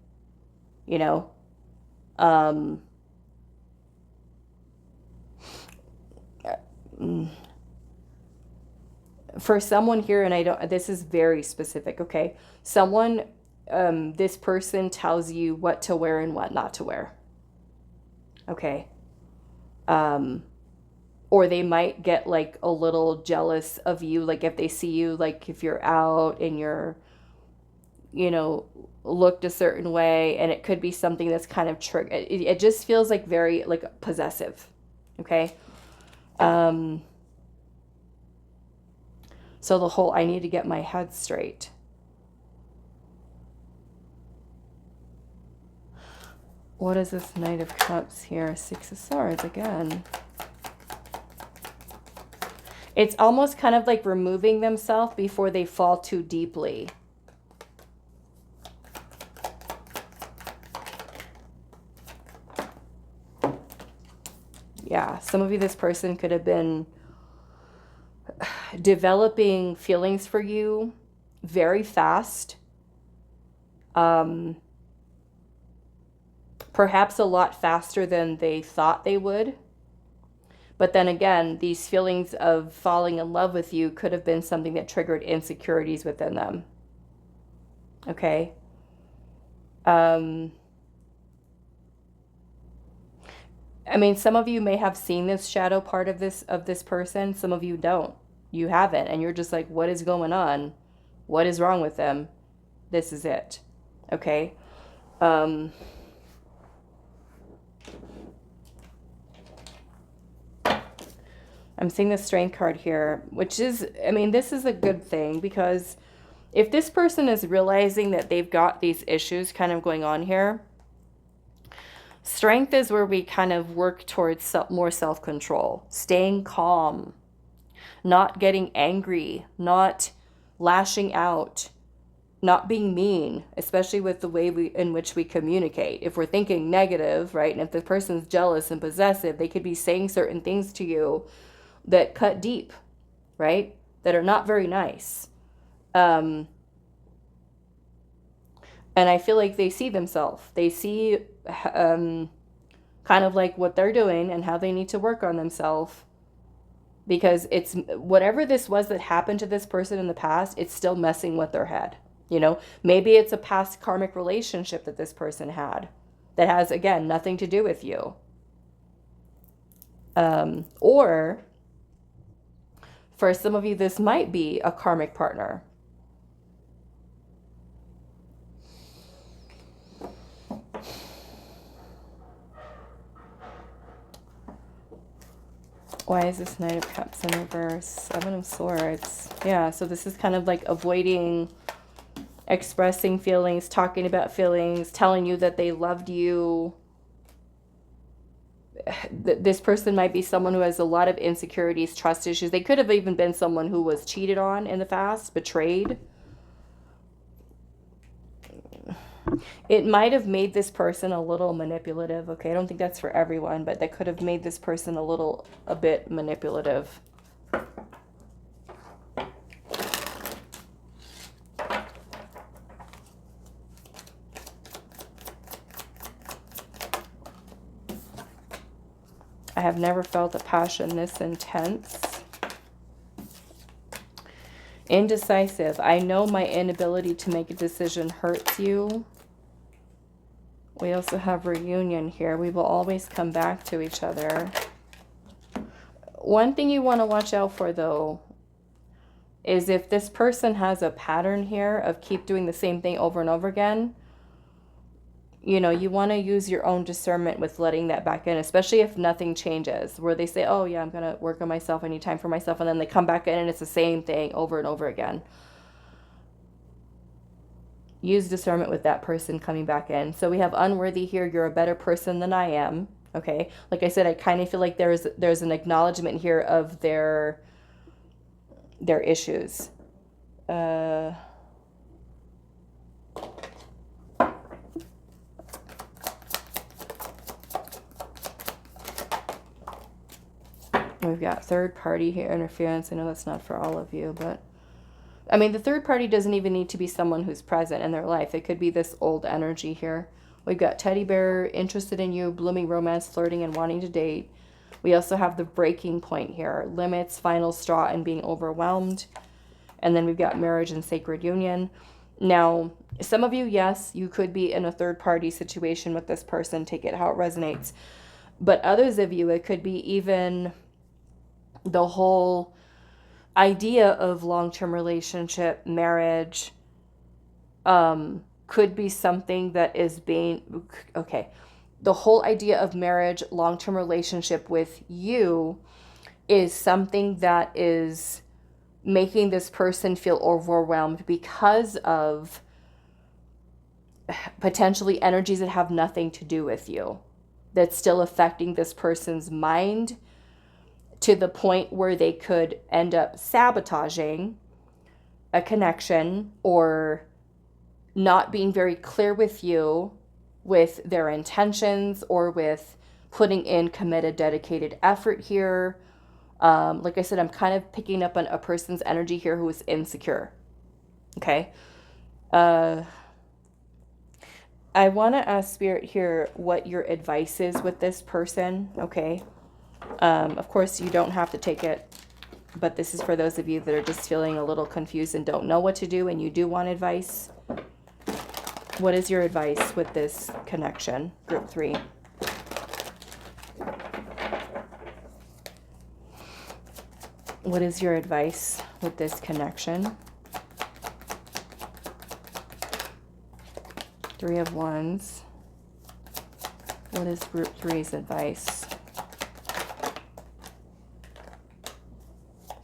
For someone here, and this is very specific, okay? Someone, this person tells you what to wear and what not to wear. Okay? Or they might get like a little jealous of you, like if they see you, like if you're out and you're, looked a certain way, and it could be something that's kind of it just feels like very like possessive. Okay. So the whole, I need to get my head straight. What is this Knight of Cups here? Six of Swords again. It's almost kind of like removing themselves before they fall too deeply. Yeah, some of you, this person could have been developing feelings for you very fast. Perhaps a lot faster than they thought they would. But then again, these feelings of falling in love with you could have been something that triggered insecurities within them. Okay? I mean, some of you may have seen this shadow part of this person. Some of you don't. You haven't. And you're just like, what is going on? What is wrong with them? This is it. Okay? I'm seeing the Strength card here, which is, I mean, this is a good thing, because if this person is realizing that they've got these issues kind of going on here, Strength is where we kind of work towards more self-control, staying calm, not getting angry, not lashing out, not being mean, especially with the way in which we communicate. If we're thinking negative, right, and if the person's jealous and possessive, they could be saying certain things to you that cut deep, right, that are not very nice. And I feel like they see themselves. They see kind of like what they're doing and how they need to work on themselves. Because it's whatever this was that happened to this person in the past, it's still messing with their head. Maybe it's a past karmic relationship that this person had that has, again, nothing to do with you. Or for some of you, this might be a karmic partner. Why is this Knight of Cups in reverse? Seven of Swords. Yeah, so this is kind of like avoiding expressing feelings, talking about feelings, telling you that they loved you. This person might be someone who has a lot of insecurities, trust issues. They could have even been someone who was cheated on in the past, betrayed. It might have made this person a little manipulative. Okay, I don't think that's for everyone, but that could have made this person a bit manipulative. I have never felt a passion this intense. Indecisive. I know my inability to make a decision hurts you. We also have reunion here. We will always come back to each other. One thing you want to watch out for, though, is if this person has a pattern here of keep doing the same thing over and over again, you want to use your own discernment with letting that back in, especially if nothing changes, where they say, oh yeah, I'm going to work on myself, I need time for myself, and then they come back in and it's the same thing over and over again. Use discernment with that person coming back in. So we have unworthy here. You're a better person than I am. Okay. Like I said, I kind of feel like there's an acknowledgement here of their issues. We've got third party here, interference. I know that's not for all of you, but I mean, the third party doesn't even need to be someone who's present in their life. It could be this old energy here. We've got teddy bear, interested in you, blooming romance, flirting, and wanting to date. We also have the breaking point here, limits, final straw, and being overwhelmed. And then we've got marriage and sacred union. Now, some of you, yes, you could be in a third party situation with this person. Take it how it resonates. But others of you, it could be even the whole idea of long-term relationship, marriage, could be something that is being, okay, the whole idea of marriage, long-term relationship with you is something that is making this person feel overwhelmed because of potentially energies that have nothing to do with you, that's still affecting this person's mind to the point where they could end up sabotaging a connection or not being very clear with you with their intentions or with putting in committed, dedicated effort here. Like I said, I'm kind of picking up on a person's energy here who is insecure. Okay. I want to ask Spirit here what your advice is with this person. Okay. Of course, you don't have to take it, but this is for those of you that are just feeling a little confused and don't know what to do and you do want advice. What is your advice with this connection, group 3? What is your advice with this connection? 3 of Wands. What is group 3's advice?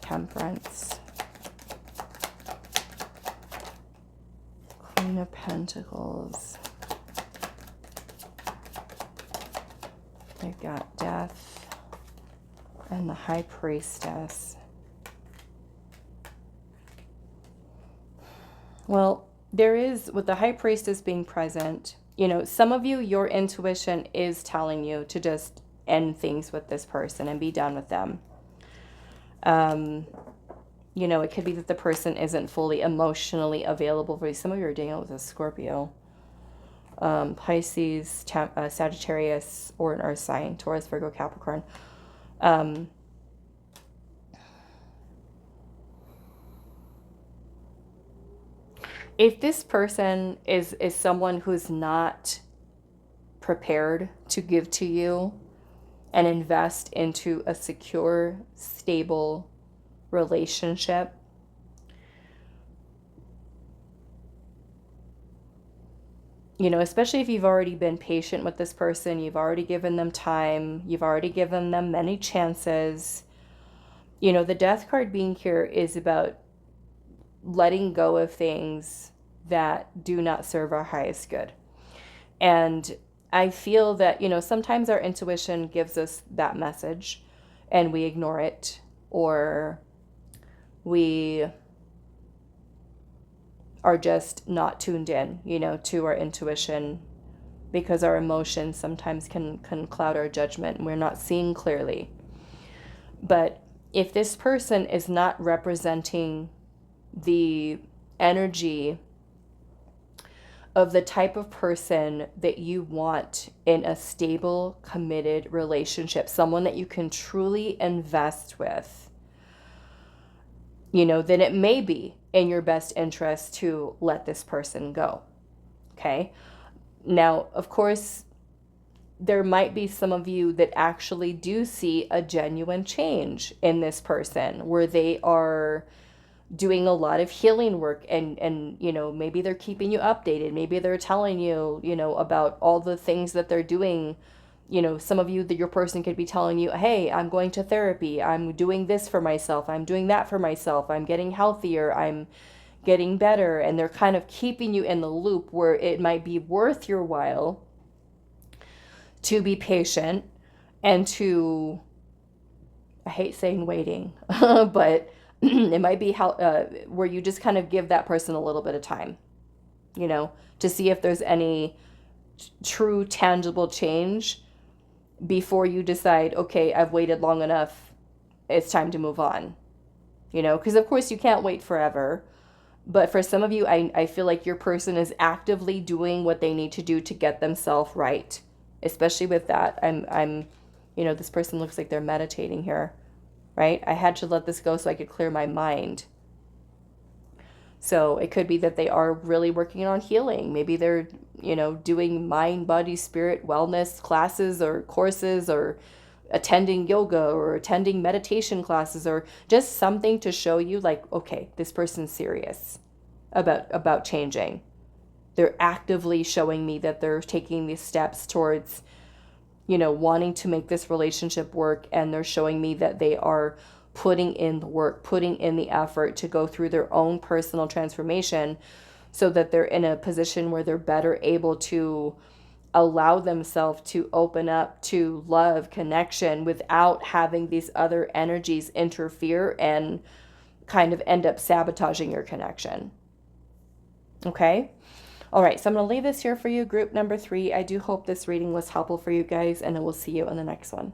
Temperance. Queen of Pentacles. They've got Death and the High Priestess. Well, there is, with the High Priestess being present, you know, some of you, your intuition is telling you to just end things with this person and be done with them. You know, it could be that the person isn't fully emotionally available for you. Some of you are dealing with a Scorpio, Pisces, Sagittarius, or an Earth sign, Taurus, Virgo, Capricorn. If this person is someone who's not prepared to give to you and invest into a secure, stable relationship, you know, especially if you've already been patient with this person, you've already given them time, you've already given them many chances. You know, the Death card being here is about letting go of things that do not serve our highest good. And I feel that, you know, sometimes our intuition gives us that message and we ignore it, or we are just not tuned in, you know, to our intuition, because our emotions sometimes can cloud our judgment and we're not seeing clearly. But if this person is not representing the energy of the type of person that you want in a stable, committed relationship, someone that you can truly invest with, you know, then it may be in your best interest to let this person go. Okay. Now, of course, there might be some of you that actually do see a genuine change in this person, where they are doing a lot of healing work, and you know, maybe they're keeping you updated, maybe they're telling you, you know, about all the things that they're doing. You know, some of you, that your person could be telling you, hey, I'm going to therapy, I'm doing this for myself, I'm doing that for myself, I'm getting healthier, I'm getting better, and they're kind of keeping you in the loop where it might be worth your while to be patient and to, I hate saying waiting, but it might be how where you just kind of give that person a little bit of time, you know, to see if there's any true tangible change before you decide, okay, I've waited long enough, it's time to move on, you know, because of course you can't wait forever. But for some of you, I feel like your person is actively doing what they need to do to get themselves right. Especially with that, I'm, you know, this person looks like they're meditating here, right? I had to let this go so I could clear my mind. So it could be that they are really working on healing. Maybe they're, doing mind, body, spirit wellness classes or courses, or attending yoga or attending meditation classes, or just something to show you like, okay, this person's serious about changing. They're actively showing me that they're taking these steps towards, wanting to make this relationship work, and they're showing me that they are putting in the work, putting in the effort to go through their own personal transformation, so that they're in a position where they're better able to allow themselves to open up to love, connection, without having these other energies interfere and kind of end up sabotaging your connection. Okay? All right, so I'm going to leave this here for you, group number 3. I do hope this reading was helpful for you guys, and I will see you in the next one.